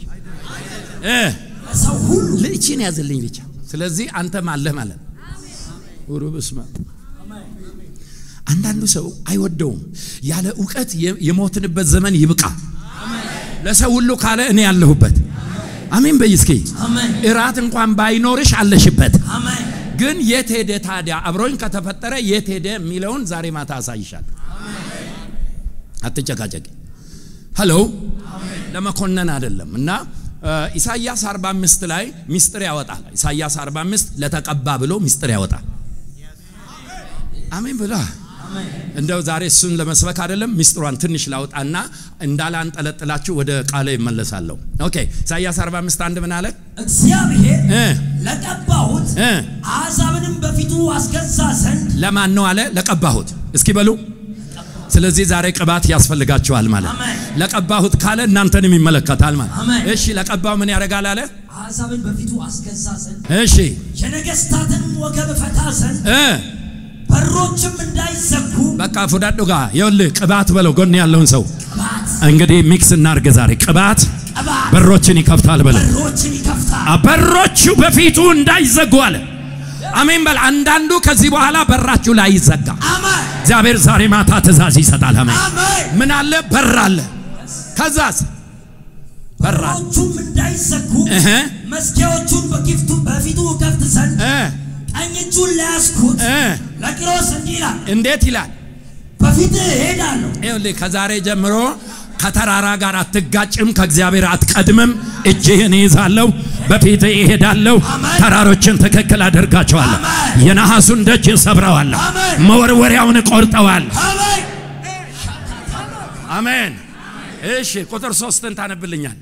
ለሰው ሁሉ ለእቺን ያዘልኝ ብቻ ስለዚህ አንተም አለህ ማለት ወሩብስማ አንዳንዱ ሰው አይወደውም ያለ ዕውቀት የሞትንበት ዘመን ይብቃ ለሰው ሁሉ ካለ እኔ ያለሁበት አሜን በይስኪ እራት እንኳን ባይኖርሽ አለሽበት አሜን ግን የት ሄደ ታዲያ አብሮኝ ከተፈጠረ የት ሄደ የሚለውን ዛሬ ማታ አሳይሻል አትጨቃጨቂ ሄሎ ለመኮነን አይደለም እና ኢሳይያስ 45 ላይ ሚስጥር ያወጣል ኢሳይያስ 45 ለተቀባ ብሎ ሚስጥር ያወጣል አሜን ብላ እንደው ዛሬ እሱን ለመስበክ አይደለም ሚስጥሯን ትንሽ ላውጣና እንዳላንጠለጥላችሁ ወደ ቃሌ እመለሳለሁ ኦኬ ኢሳይያስ 45 አንድ ምን አለ እግዚአብሔር ለቀባሁት አሕዛብንም በፊቱ አስገዛ ዘንድ ለማን ነው አለ ለቀባሁት እስኪ በሉ ስለዚህ ዛሬ ቅባት ያስፈልጋችኋል ማለት ለቀባሁት ካለ እናንተንም ይመለከታል ማለት እሺ ለቀባው ምን ያረጋል አለ አሕዛብን በፊቱ አስገዛ ዘንድ እሺ የነገስታትን ወገብ ፈታ ዘንድ በሮችም እንዳይዘጉ በቃ ፉዳዶ ጋር ይኸውልህ ቅባት በለው ጎን ያለውን ሰው እንግዲህ ሚክስ እናርገ ዛሬ ቅባት በሮችን ይከፍታል በለው በሮችን ይከፍታል በሮቹ በፊቱ እንዳይዘጉ አለ አሜን በል አንዳንዱ ከዚህ በኋላ በራችሁ ላይ ይዘጋ አሜን እግዚአብሔር ዛሬ ማታ ትእዛዝ ይሰጣል አሜን ምን አለ በር አለ ከዛስ በሮቹም እንዳይዘጉ መስኪያዎቹን በፊቱ ከፍት ዘንድ ቀኝ እጁን ለያዝኩት ለቂሮስ እንዲህ ይላል እንዴት ይላል በፊት እሄዳለሁ ይኸውልህ ከዛሬ ጀምሮ ከተራራ ጋር አትጋጭም ከእግዚአብሔር አትቀድምም እጅህን ይዛለሁ በፊት እሄዳለሁ ተራሮችን ትክክል አደርጋቸዋለሁ የነሐሱን ደጅ ሰብረዋለሁ መወርወሪያውን ቆርጠዋለሁ አሜን እሺ ቁጥር 3ን ታነብልኛል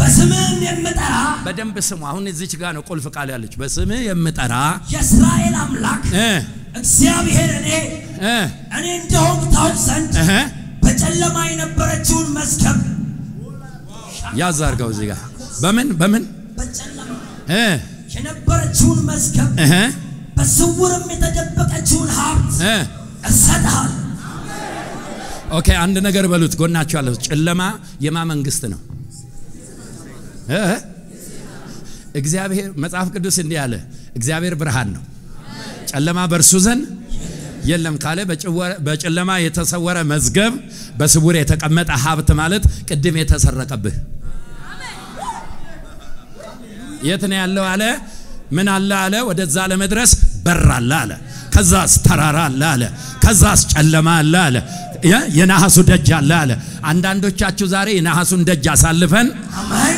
በስምህም የምጠራ በደንብ ስሙ አሁን እዚች ጋር ነው ቁልፍ ቃል ያለች በስምህ የምጠራ የእስራኤል አምላክ እግዚአብሔር እኔ እንደሆንኩ ታውቅ ዘንድ በጨለማ የነበረችውን መዝገብ ያዛርጋው እዚህ ጋር በምን በጨለማ የነበረችውን መዝገብ በስውርም የተደበቀችውን ሀብት እሰጥሃለሁ ኦኬ አንድ ነገር በሉት ጎናችሁ ያለው ጨለማ የማ መንግስት ነው እግዚአብሔር መጽሐፍ ቅዱስ እንዲህ ያለ እግዚአብሔር ብርሃን ነው ጨለማ በእርሱ ዘንድ የለም ካለ በጨለማ የተሰወረ መዝገብ በስውር የተቀመጠ ሀብት ማለት ቅድም የተሰረቀብህ የት ነው ያለው አለ ምን አለ አለ ወደዛ ለመድረስ በር አለ አለ ከዛስ ተራራ አለ አለ ከዛስ ጨለማ አለ አለ የነሐሱ ደጅ አለ አለ አንዳንዶቻችሁ ዛሬ የነሐሱን ደጅ አሳልፈን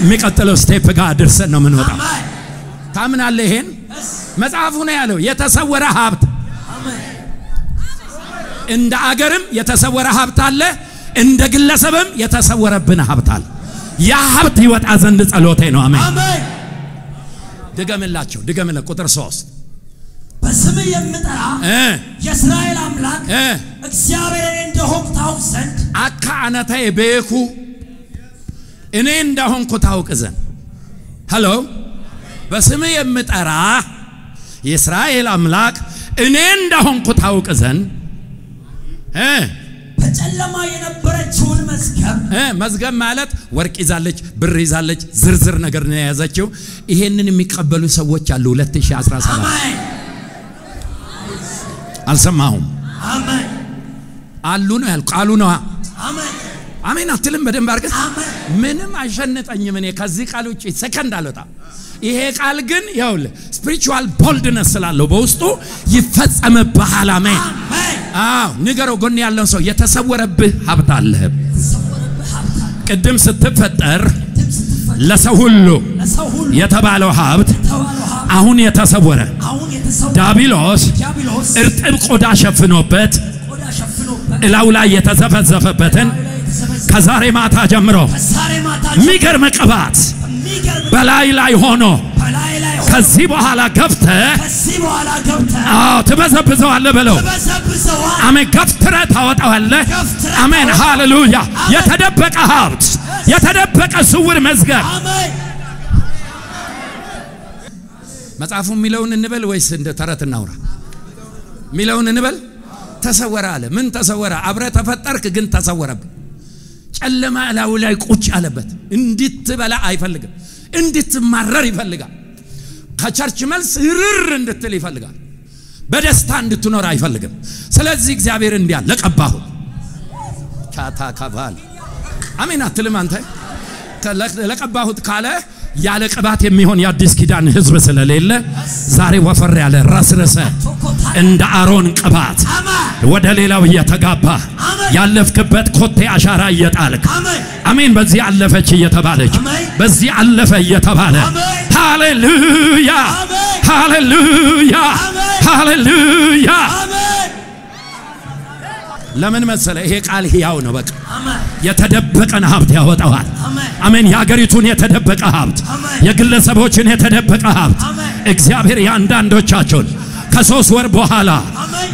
የሚቀጥለው ስቴፕ ጋር አድርሰን ነው የምንወጣው ታምናለህ ይሄን መጽሐፉ ነው ያለው የተሰወረ ሀብት እንደ አገርም የተሰወረ ሀብት አለ እንደ ግለሰብም የተሰወረብን ሀብት አለ ያ ሀብት ይወጣ ዘንድ ጸሎቴ ነው አሜን ድገምላቸው ቁጥር 3 በስምህ የምጠራ የእስራኤል አምላክ እግዚአብሔር እኔ እንደሆንኩ ታውቅ ዘንድ አካ አነተ ቤኩ እኔ እንደሆንኩ ታውቅ ዘንድ ሄሎ በስምህ የምጠራ የእስራኤል አምላክ እኔ እንደሆንኩ ታውቅ ዘንድ በጨለማ የነበረችውን መዝገብ ማለት ወርቅ ይዛለች ብር ይዛለች ዝርዝር ነገር ነው የያዘችው ይሄንን የሚቀበሉ ሰዎች አሉ 2017 አሜን አልሰማሁም አሜን አሉ ነው ያልኩ ቃሉ ነው አሜን አሜን አትልም በደንብ አድርገህ አሜን ምንም አይሸነጠኝም እኔ ከዚህ ቃል ውጪ ሰከንድ አልወጣ ይሄ ቃል ግን ያውል ስፒሪቹዋል ቦልድነስ ስላለው በውስጡ ይፈጸምብሃል አሜን አዎ ንገረው ጎን ያለው ሰው የተሰወረብህ ሀብት አለ ቅድም ስትፈጠር ለሰው ሁሉ የተባለው ሀብት አሁን የተሰወረ ዳቢሎስ እርጥብ ቆዳ ሸፍኖበት እላው ላይ የተዘፈዘፈበትን ከዛሬ ማታ ጀምሮ የሚገርም ቅባት በላይ ላይ ሆኖ ከዚህ በኋላ ገፍተ አዎ ትበዘብዘዋለህ በለው አሜን ገፍትረ ታወጣዋለህ አሜን ሃሌሉያ የተደበቀ ሀብት የተደበቀ ስውር መዝገብ መጽሐፉ ሚለውን እንበል ወይስ እንደ ተረት እናውራ ሚለውን እንበል ተሰወረ አለ ምን ተሰወረ አብረ ተፈጠርክ ግን ተሰወረብህ ጨለማ ላው ላይ ቁጭ አለበት እንድትበላ አይፈልግም እንድትማረር ይፈልጋል ከቸርች መልስ ይርር እንድትል ይፈልጋል በደስታ እንድትኖር አይፈልግም ስለዚህ እግዚአብሔር እንዲያል ለቀባሁ ቻታ ካባል አሜን አትልም አንተ ለቀባሁት ካለ ያለ ቅባት የሚሆን የአዲስ ኪዳን ህዝብ ስለሌለ ዛሬ ወፈር ያለ ራስረሰ እንደ አሮን ቅባት ወደ ሌላው እየተጋባ ያለፍክበት ኮቴ አሻራ እየጣልክ አሜን በዚህ አለፈች እየተባለች በዚህ አለፈ እየተባለ ሃሌሉያ ሃሌሉያ ሃሌሉያ ለምን መሰለ ይሄ ቃል ሕያው ነው በቃ የተደበቀን ሀብት ያወጣዋል አሜን ያገሪቱን የተደበቀ ሀብት የግለሰቦችን የተደበቀ ሀብት እግዚአብሔር ያንዳንዶቻቸውን ከ3 ወር በኋላ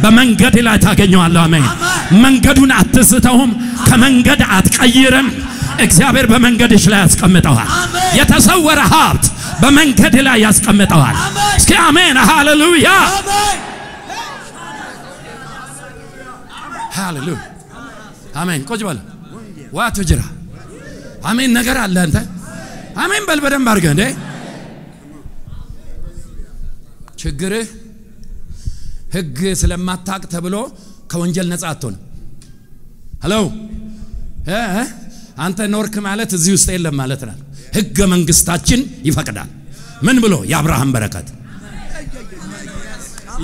በመንገድ ላይ ታገኘዋለህ አሜን መንገዱን አትስተውም ከመንገድ አትቀይርም እግዚአብሔር በመንገድሽ ላይ ያስቀምጠዋል የተሰወረ ሀብት በመንገድ ላይ ያስቀምጠዋል እስኪ አሜን ሃሌሉያ ሃሌሉያ አሜን ቆጅ በል ዋቱ ጅራ አሜን ነገር አለ አንተ አሜን በል በደንብ አድርገህ እንዴ ችግርህ ህግ ስለማታቅ ተብሎ ከወንጀል ነፃ አትሆንም ሄሎ አንተ ኖርክ ማለት እዚህ ውስጥ የለም ማለት ነው ህገ መንግስታችን ይፈቅዳል ምን ብሎ የአብርሃም በረከት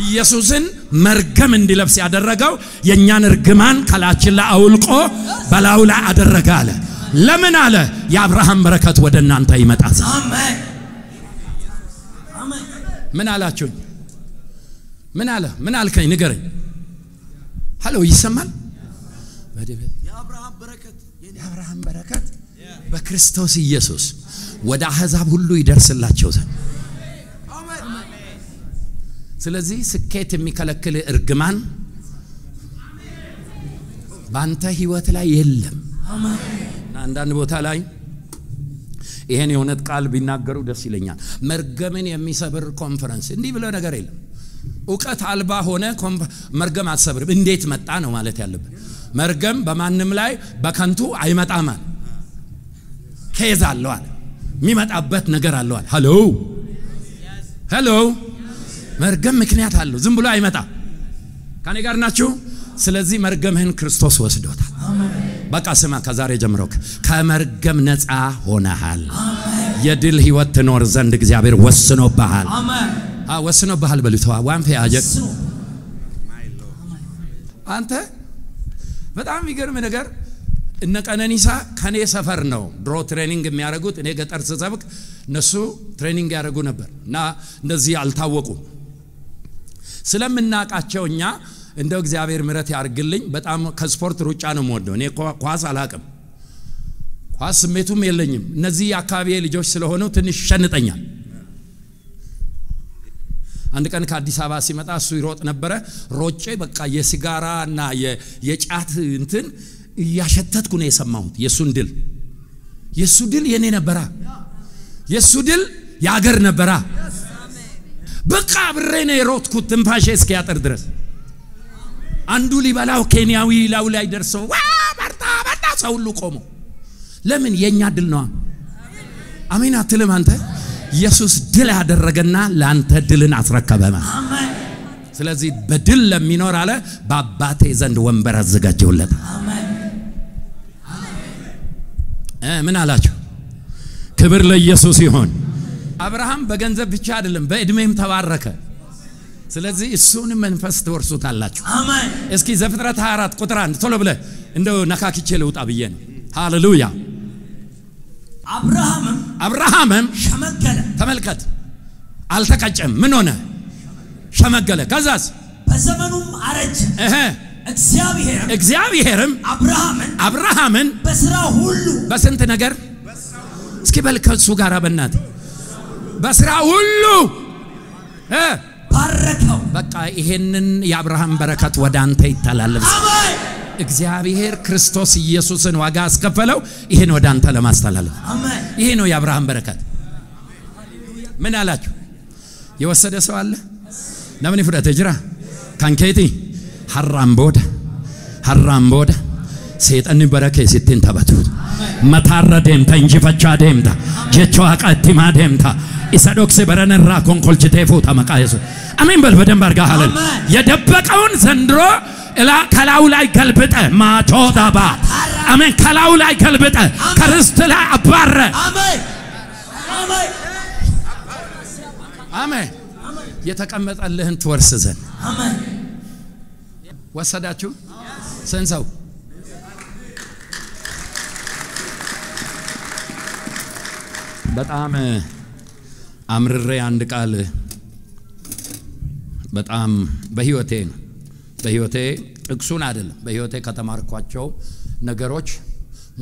ኢየሱስን መርገም እንዲለብስ ያደረገው የኛን እርግማን ከላችን ላይ አውልቆ በላው ላይ አደረገ አለ ለምን አለ የአብርሃም በረከት ወደ እናንተ ይመጣል አሜን አሜን ምን አላችሁ ምን አለ ምን አልከኝ ንገረኝ ሃሎ ይሰማል የአብርሃም በረከት በክርስቶስ ኢየሱስ ወደ አሕዛብ ሁሉ ይደርስላቸው ዘንድ ስለዚህ ስኬት የሚከለክል እርግማን ባንተ ህይወት ላይ የለም አሜን አንዳንድ ቦታ ላይ ይሄን የሆነት ቃል ቢናገሩ ደስ ይለኛል መርገምን የሚሰብር ኮንፈረንስ እንዲህ ብለ ነገር የለም ዕውቀት አልባ ሆነ መርገም አትሰብርም እንዴት መጣ ነው ማለት ያለበት መርገም በማንም ላይ በከንቱ አይመጣም ኬዝ አለው አለ የሚመጣበት ነገር አለው አለ ሃሎ ሃሎ መርገም ምክንያት አለው ዝም ብሎ አይመጣ ካኔ ጋር ናችሁ ስለዚህ መርገምህን ክርስቶስ ወስዶታል አሜን በቃ ስማ ከዛሬ ጀምሮ ከመርገም ነፃ ሆነሃል አሜን የድል ህይወት ትኖር ዘንድ እግዚአብሔር ወስኖብሃል አሜን ወስኖብሃል በሉት ዋንፈ ያጀ አንተ በጣም ይገርም ነገር እነ ቀነኒሳ ከኔ ሰፈር ነው ድሮ ትሬኒንግ የሚያደርጉት እኔ ገጠር ስሰብክ እነሱ ትሬኒንግ ያደርጉ ነበርና እንደዚህ አልታወቁ ስለምናቃቸውኛ እንደው እግዚአብሔር ምሕረት ያርግልኝ በጣም ከስፖርት ሩጫ ነው የምወደው እኔ ኳስ አላቅም ኳስ ስሜቱም የለኝም እነዚህ አካባቢ ልጆች ስለሆኑ ትንሽ ሸንጠኛል አንድ ቀን ከአዲስ አበባ ሲመጣ እሱ ይሮጥ ነበር ሮጬ በቃ የሲጋራና የጫት እንትን ያሸተትኩ ነው የሰማሁት የሱ ድል የኔ ነበራ የሱ ድል ያገር ነበራ በቃ ብሬ ነው የሮጥኩት ትንፋሼ እስኪያጥር ድረስ አንዱ ሊበላው ኬንያዊ ላው ላይ ደርሶ ዋ በርታ በርታ ሰው ሁሉ ቆሞ ለምን የኛ ድል ነው አሜን አትልም አንተ ኢየሱስ ድል ያደረገና ላንተ ድልን አስረከበማ አሜን ስለዚህ በድል ለሚኖር አለ በአባቴ ዘንድ ወንበር አዘጋጀውለት አሜን ምን አላችሁ ክብር ለኢየሱስ ይሁን አብርሃም በገንዘብ ብቻ አይደለም በእድሜም ተባረከ ስለዚህ እሱን መንፈስ ተወርሱታላችሁ አሜን እስኪ ዘፍጥረት 24 ቁጥር 1 ቶሎ ብለ እንደው ነካክቼ ልውጣ ብዬ ነው ሃሌሉያ አብርሃምም ሸመገለ ተመልከት አልተቀጨም ምን ሆነ ሸመገለ ከዛስ በዘመኑም አረጀ እግዚአብሔርም አብርሃምን በስራ ሁሉ በስንት ነገር እስኪ በልከሱ ጋር በእናት በስራ ሁሉ ባረከው በቃ ይሄንን የአብርሃም በረከት ወደ አንተ ይተላለፍ አሜን እግዚአብሔር ክርስቶስ ኢየሱስን ዋጋ አስከፈለው ይሄን ወደ አንተ ለማስተላለፍ አሜን ይሄ ነው የአብርሃም በረከት ምን አላችሁ የወሰደ ሰው አለ ለምን ይፍረተ ጅራ ካንኬቲ ሐራምቦዳ ሰይጣን በረከ ሲትን ተባቱ መታረደም ተንጂፈቻ ደምታ ጀቻው አቀቲማ ደምታ ኢሳዶክስ በረነራ ኮንኮልችቴ ፎታ መቃየሱ አሜን በል በደንብ አርጋ ሃሌል የደበቀውን ዘንድሮ ከላው ላይ ገልብጠ ማቾዳባ አሜን ከላው ላይ ገልብጠ ከርስት ላይ አባረ አሜን አሜን አሜን የተቀመጠልህን ትወርስ ዘንድ አሜን ወሰዳችሁ ሰንሰው በጣም አምርሬ አንድ ቃል በጣም በህይወቴ ጥቅሱን አይደለም በህይወቴ ከተማርኳቸው ነገሮች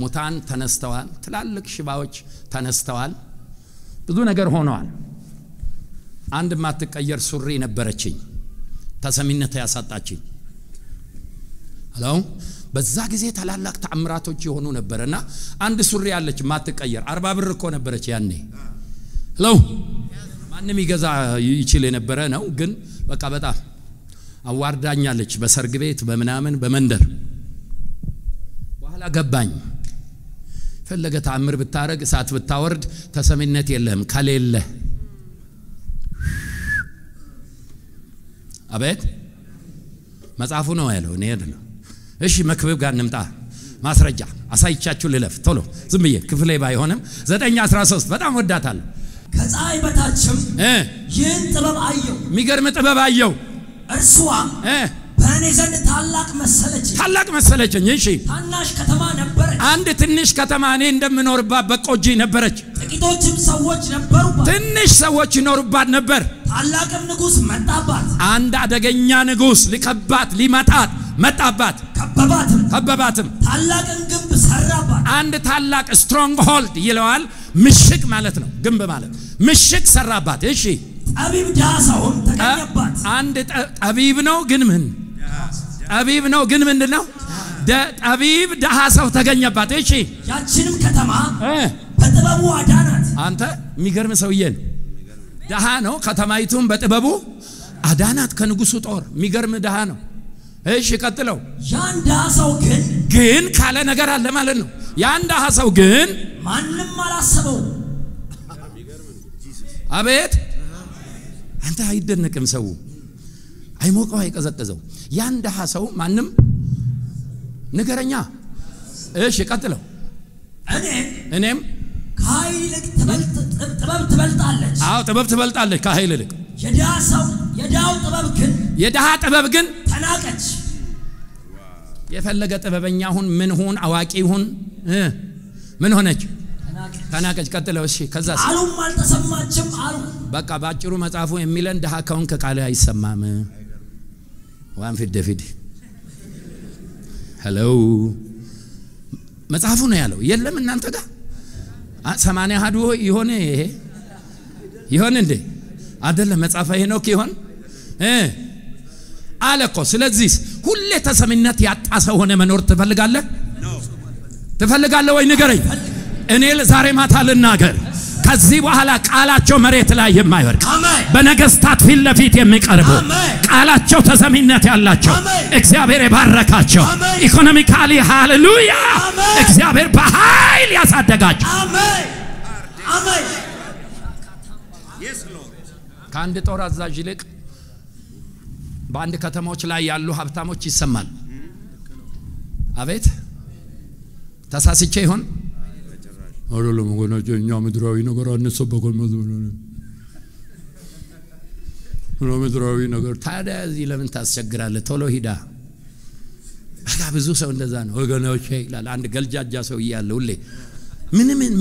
ሙታን ተነስተዋል ትላልቅ ሽባዎች ተነስተዋል ብዙ ነገር ሆነዋል አንድ ማትቀየር ሱሪ ነበረችኝ ተሰሚነት ያሳጣችኝ አሎ በዛ ጊዜ ታላላቅ ተአምራቶች የሆኑ ነበርና አንድ ሱሪ ያለች ማትቀየር 40 ብር እኮ ነበረች ያኔ አሎ ማንንም ይገዛ ይችል የነበረ ነው ግን በቃ በጣም አዋርዳኛለች በሰርግ ቤት በመናመን በመንደር በኋላ ገባኝ ፈለገ ተአምር ብታረግ እሳት ብታወርድ ተሰሚነት የለም ከሌለ አቤት መጽሐፉ ነው ያለው እኔ አይደለም እሺ መክብብ ጋር እንምጣ ማስረጃ አሳይቻችሁ ልለፍ ቶሎ ዝም ብዬ ክፍሌ ባይሆንም 9:13 በጣም ወዳታለሁ ከፀሐይ በታችም ይህን ጥበብ አየው የሚገርም ጥበብ አየው እርሷም በእኔ ዘንድ ታላቅ መሰለችኝ እሺ ታናሽ ከተማ ነበረች አንድ ትንሽ ከተማ እኔ እንደምኖርባት በቆጂ ነበረች ጥቂቶችም ሰዎች ነበሩባት ትንሽ ሰዎች ይኖሩባት ነበር ታላቅም ንጉስ መጣባት አንድ አደገኛ ንጉስ ሊከባት ሊመታት መጣባት ከበባትም ታላቅን ግንብ ሰራባት አንድ ታላቅ ስትሮንግ ሆልድ ይለዋል ምሽግ ማለት ነው ግንብ ማለት ምሽግ ሰራባት እሺ ጠቢብ ዳሳውን ተገኘባት አንድ ጠቢብ ነው ግን ምንድነው ጠቢብ ደሃ ሰው ተገኘባት እሺ ያችንም ከተማ በጥበቡ አዳናት አንተ የሚገርም ሰውዬን ደሃ ነው ከተማይቱን በጥበቡ አዳናት ከንጉሱ ጦር የሚገርም ደሃ ነው እሺ ቀጥለው ያን ደሃ ሰው ግን ካለ ነገር አለ ማለት ነው ያን ደሃ ሰው ግን ማንንም አላሰበው አቤት አንተ አይደነቅም ሰው አይሞቀው አይቀዘቅዘው ያን ደሃ ሰው ማንንም ንገረኛ እሺ ቀጥለው እኔም ከኃይል ጥበብ ትበልጣለች አዎ ጥበብ ትበልጣለች ከኃይል ልክ የደሃ ጥበብ ግን ተናቀች የፈለገ ጥበበኛ ሁን ምን ሁን አዋቂ ሁን ምን ሆነች ተናቀች ቀጥለው እሺ ከዛስ አሉም አልተሰማችም አሉ በቃ ባጭሩ መጽሐፉ የሚለን ደሃ ከሆንክ ቃል አይሰማም ዋን ፊት ሄሎ መጽሐፉ ነው ያለው የለም እናንተ ጋር 80 ሀዱ ይሆን እንዴ አይደለም መጽሐፈ ሄኖክ ይሆን አለኮ ስለዚህ ሁሌ ተሰሚነት ያጣሰ ሆነ መኖር ትፈልጋለህ ወይ ንገረኝ እኔ ዛሬ ማታ ልናገር ከዚህ በኋላ ቃላቸው መሬት ላይ የማይወርቅ በነገስታት ፊት ለፊት የሚቀርቡ ቃላቸው ተሰሚነት ያላቸው እግዚአብሔር የባረካቸው ኢኮኖሚካሊ ሃሌሉያ እግዚአብሔር በኃይል ያሳደጋቸው አሜን አሜን ከአንድ ጦር አዛዥ ይልቅ በአንድ ከተሞች ላይ ያሉ ሀብታሞች ይሰማል አቤት ተሳስቼ ይሆን አረለም ወነጀኛ ምድራዊ ነገር አንሰበከም ምድራዊ ነገር ታዲያ እዚህ ለምን ታስቸግራለህ ቶሎ ሂዳ በቃ ብዙ ሰው እንደዛ ነው ወገኖቼ ይላል አንድ ገልጃጃ ሰው ይያለ ሁሌ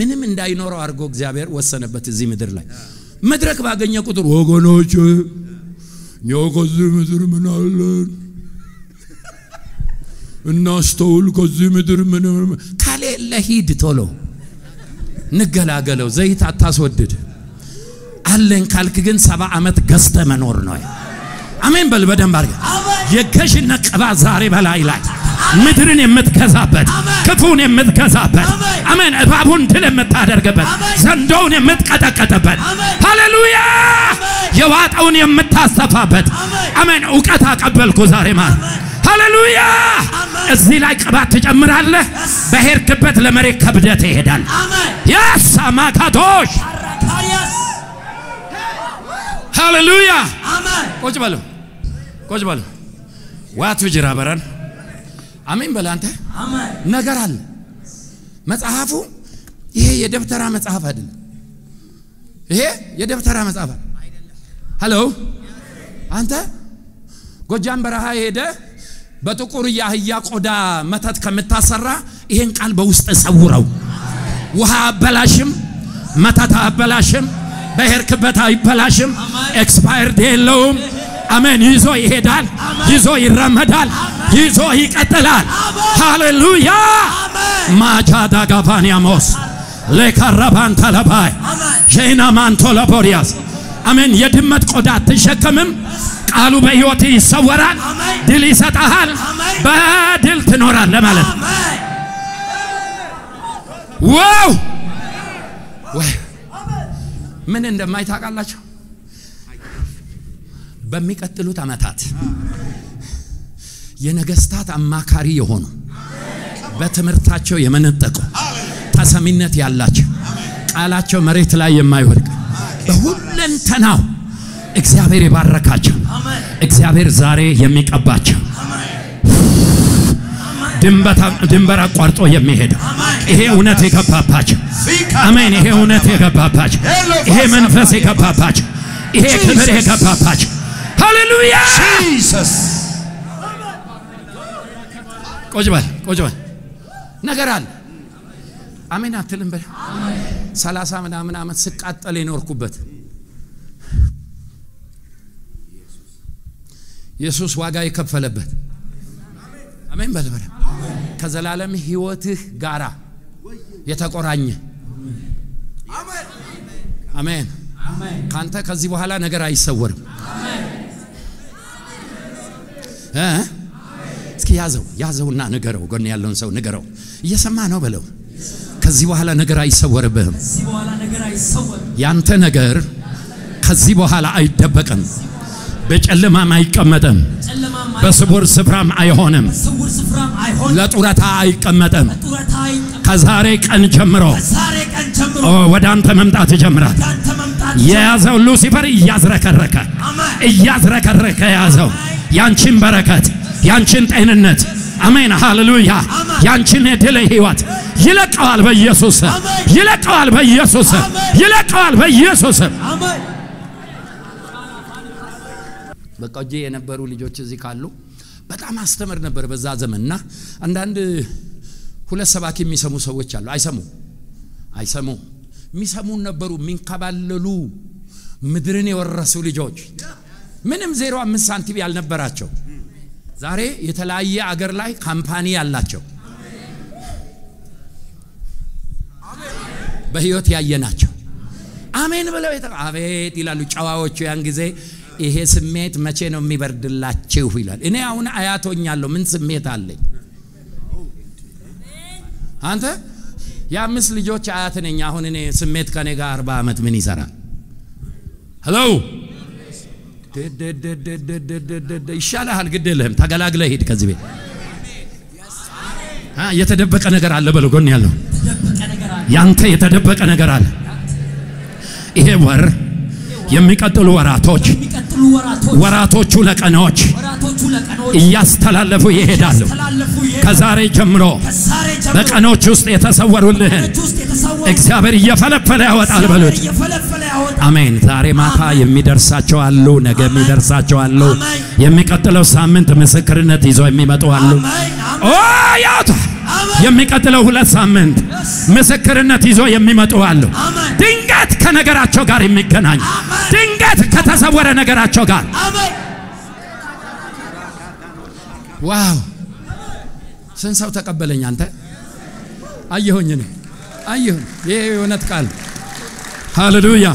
ምንም እንዳይኖረው አድርጎ እግዚአብሔር ወሰነበት እዚህ ምድር ላይ መድረክ ባገኘ ቁጥር ወገኖቼ ነው ከዚህ ምድር ምን አለን እናስተውል ከዚህ ምድር ምን ካሌለ ሂድ ቶሎ ንገላገለው ዘይት አታስወድድ አለን ካልክ ግን 70 ዓመት ገዝተ መኖር ነው አሜን በል በደንብ አርገ የገዥነት ቅባት ዛሬ በላይ ላይ ምድርን የምትገዛበት ክፉን የምትገዛበት አሜን እባቡን ድል የምታደርግበት ዘንዶውን የምትቀጠቀጥበት ሃሌሉያ የዋጣውን የምታስተፋበት አሜን ዕውቀት አቀበልኩ ዛሬ ማለት ሃሌሉያ እዚህ ላይ ቅባት ትጨምራለህ በሄድክበት ለመሬት ከብደት ይሄዳል ያሳማካቶሽ ሃሌሉያ አሜን ቁጭ በሉ ዋቱ ጅራበራን አሜን በላንተ አሜን ነገር አለ መጽሐፉ ይሄ የደብተራ መጽሐፍ አይደለም ይሄ የደብተራ መጽሐፍ አይደለም ሃሎ አንተ ጎጃም በረሃ ሄደ በጥቁር ያህያ ቆዳ መተት ከምታሰራ ይሄን ቃል በውስጥ ሰውረው ውሃ አበላሽም መተት አበላሽም በሄርክበት አይበላሽም ኤክስፓየርድ የለውም አሜን ይዞ ይሄዳል ይዞ ይራመዳል ይዞ ይቀጥላል ሃሌሉያ ማጃዳ ጋፋኒያሞስ ለካራባን ተለባይ ጄና ማንቶ ለቦሪያስ አሜን የድመት ቆዳ ተሸከምም ቃሉ በህይወት ይሰወራል ድል ይሰጣል በድል ትኖራለህ ማለት ዋው ምን እንደማይታቃላችሁ በሚቀጥሉት አመታት የነገስታት አማካሪ የሆኑ በትምርታቸው የመነጠቁ ተሰሚነት ያላቸው ቃላቸው መሬት ላይ የማይወድቅ በሁለንተናው እግዚአብሔር ይባረካቸው እግዚአብሔር ዛሬ የሚቀባቸው ድንበር አቋርጦ የሚሄድ ይሄ እውነት የገባባቸው አሜን ይሄ እውነት የገባባቸው ይሄ መንፈስ የገባባቸው ይሄ ክብር የገባባቸው ሃሌሉያ ኢየሱስ ቁጭ በል ነገር አለ አሜን አትልም በል 30 ምናምን ዓመት ስቃጠል የኖርኩበት ኢየሱስ ዋጋ የከፈለበት አሜን በል ከዘላለም ህይወትህ ጋራ የተቆራኘ አሜን ካንተ ከዚህ በኋላ ነገር አይሰወርም እስኪ ያዘውና ንገረው ጎን ያለውን ሰው ንገረው እየሰማ ነው በለው ከዚህ በኋላ ነገር አይሰወርብህም ያንተ ነገር ከዚህ በኋላ አይደበቅም በጨለማም አይቀመጥም በስውር ስፍራም አይሆንም ለጡረታ አይቀመጥም ከዛሬ ቀን ጀምሮ ወደ አንተ መምጣት ይጀምራል የያዘው ሉሲፈር እያዝረከረከ ያዘው ያንቺን በረከት ያንቺን ጤንነት አሜን ሃሌሉያ ያንቺን የድል ህይወት ይለቀዋል በኢየሱስ ይለቀዋል በኢየሱስ አሜን በቃጂ የነበሩ ልጆች እዚህ ካሉ በጣም አስተምር ነበር በዛ ዘመንና አንዳንድ ሁለት ሰባኪ የሚሰሙ ሰዎች አሉ አይሰሙ የሚሰሙ ነበሩ ሚንከባለሉ ምድርን የወረሱ ልጆች ምንም 0.5 ሳንቲም ያልነበራቸው ዛሬ የተለያየ አገር ላይ ካምፓኒ ያላቸው በህይወት ያየናቸው አሜን ብለው አቤት ይላሉ ጫዋዎቹ ያን ጊዜ ይሄ ስሜት መቼ ነው የሚበርድላችሁ ይላል እኔ አሁን አያቶኛለሁ ምን ስሜት አለኝ አንተ የአምስት ልጆች አያት ነኝ አሁን እኔ ስሜት ከኔ ጋር 40 ዓመት ምን ይሰራል ሄሎ ይሻላል ግድ የለህም ተገላግለህ ሂድ ከዚህ ቤት የተደበቀ ነገር አለ በለው ጎን ያለው ያንተ የተደበቀ ነገር አለ ይሄ ወር የሚቀጥሉ ወራቶቹ ለቀኖች እያስተላለፉ ይሄዳሉ ከዛሬ ጀምሮ በቀኖች ውስጥ የተሰወሩልህን እግዚአብሔር እየፈለፈለ ያወጣል በሉት አሜን ዛሬ ማታ የሚደርሳቸው አሉ ነገ የሚደርሳቸው አሉ የሚቀጥለው ሳምንት ምስክርነት ይዘው የሚመጡ አሉ ያውጣ የሚቀጥለው 2 ሳምንት ምስክርነት ይዘው የሚመጡ አሉ ድንገት ከነገራቸው ጋር የሚገናኙ ድንገት ከተሰወረ ነገራቸው ጋር ዋው ስንት ሰው ተቀበለኝ አንተ አየሁኝ ይሄ እውነት ቃል ሃሌሉያ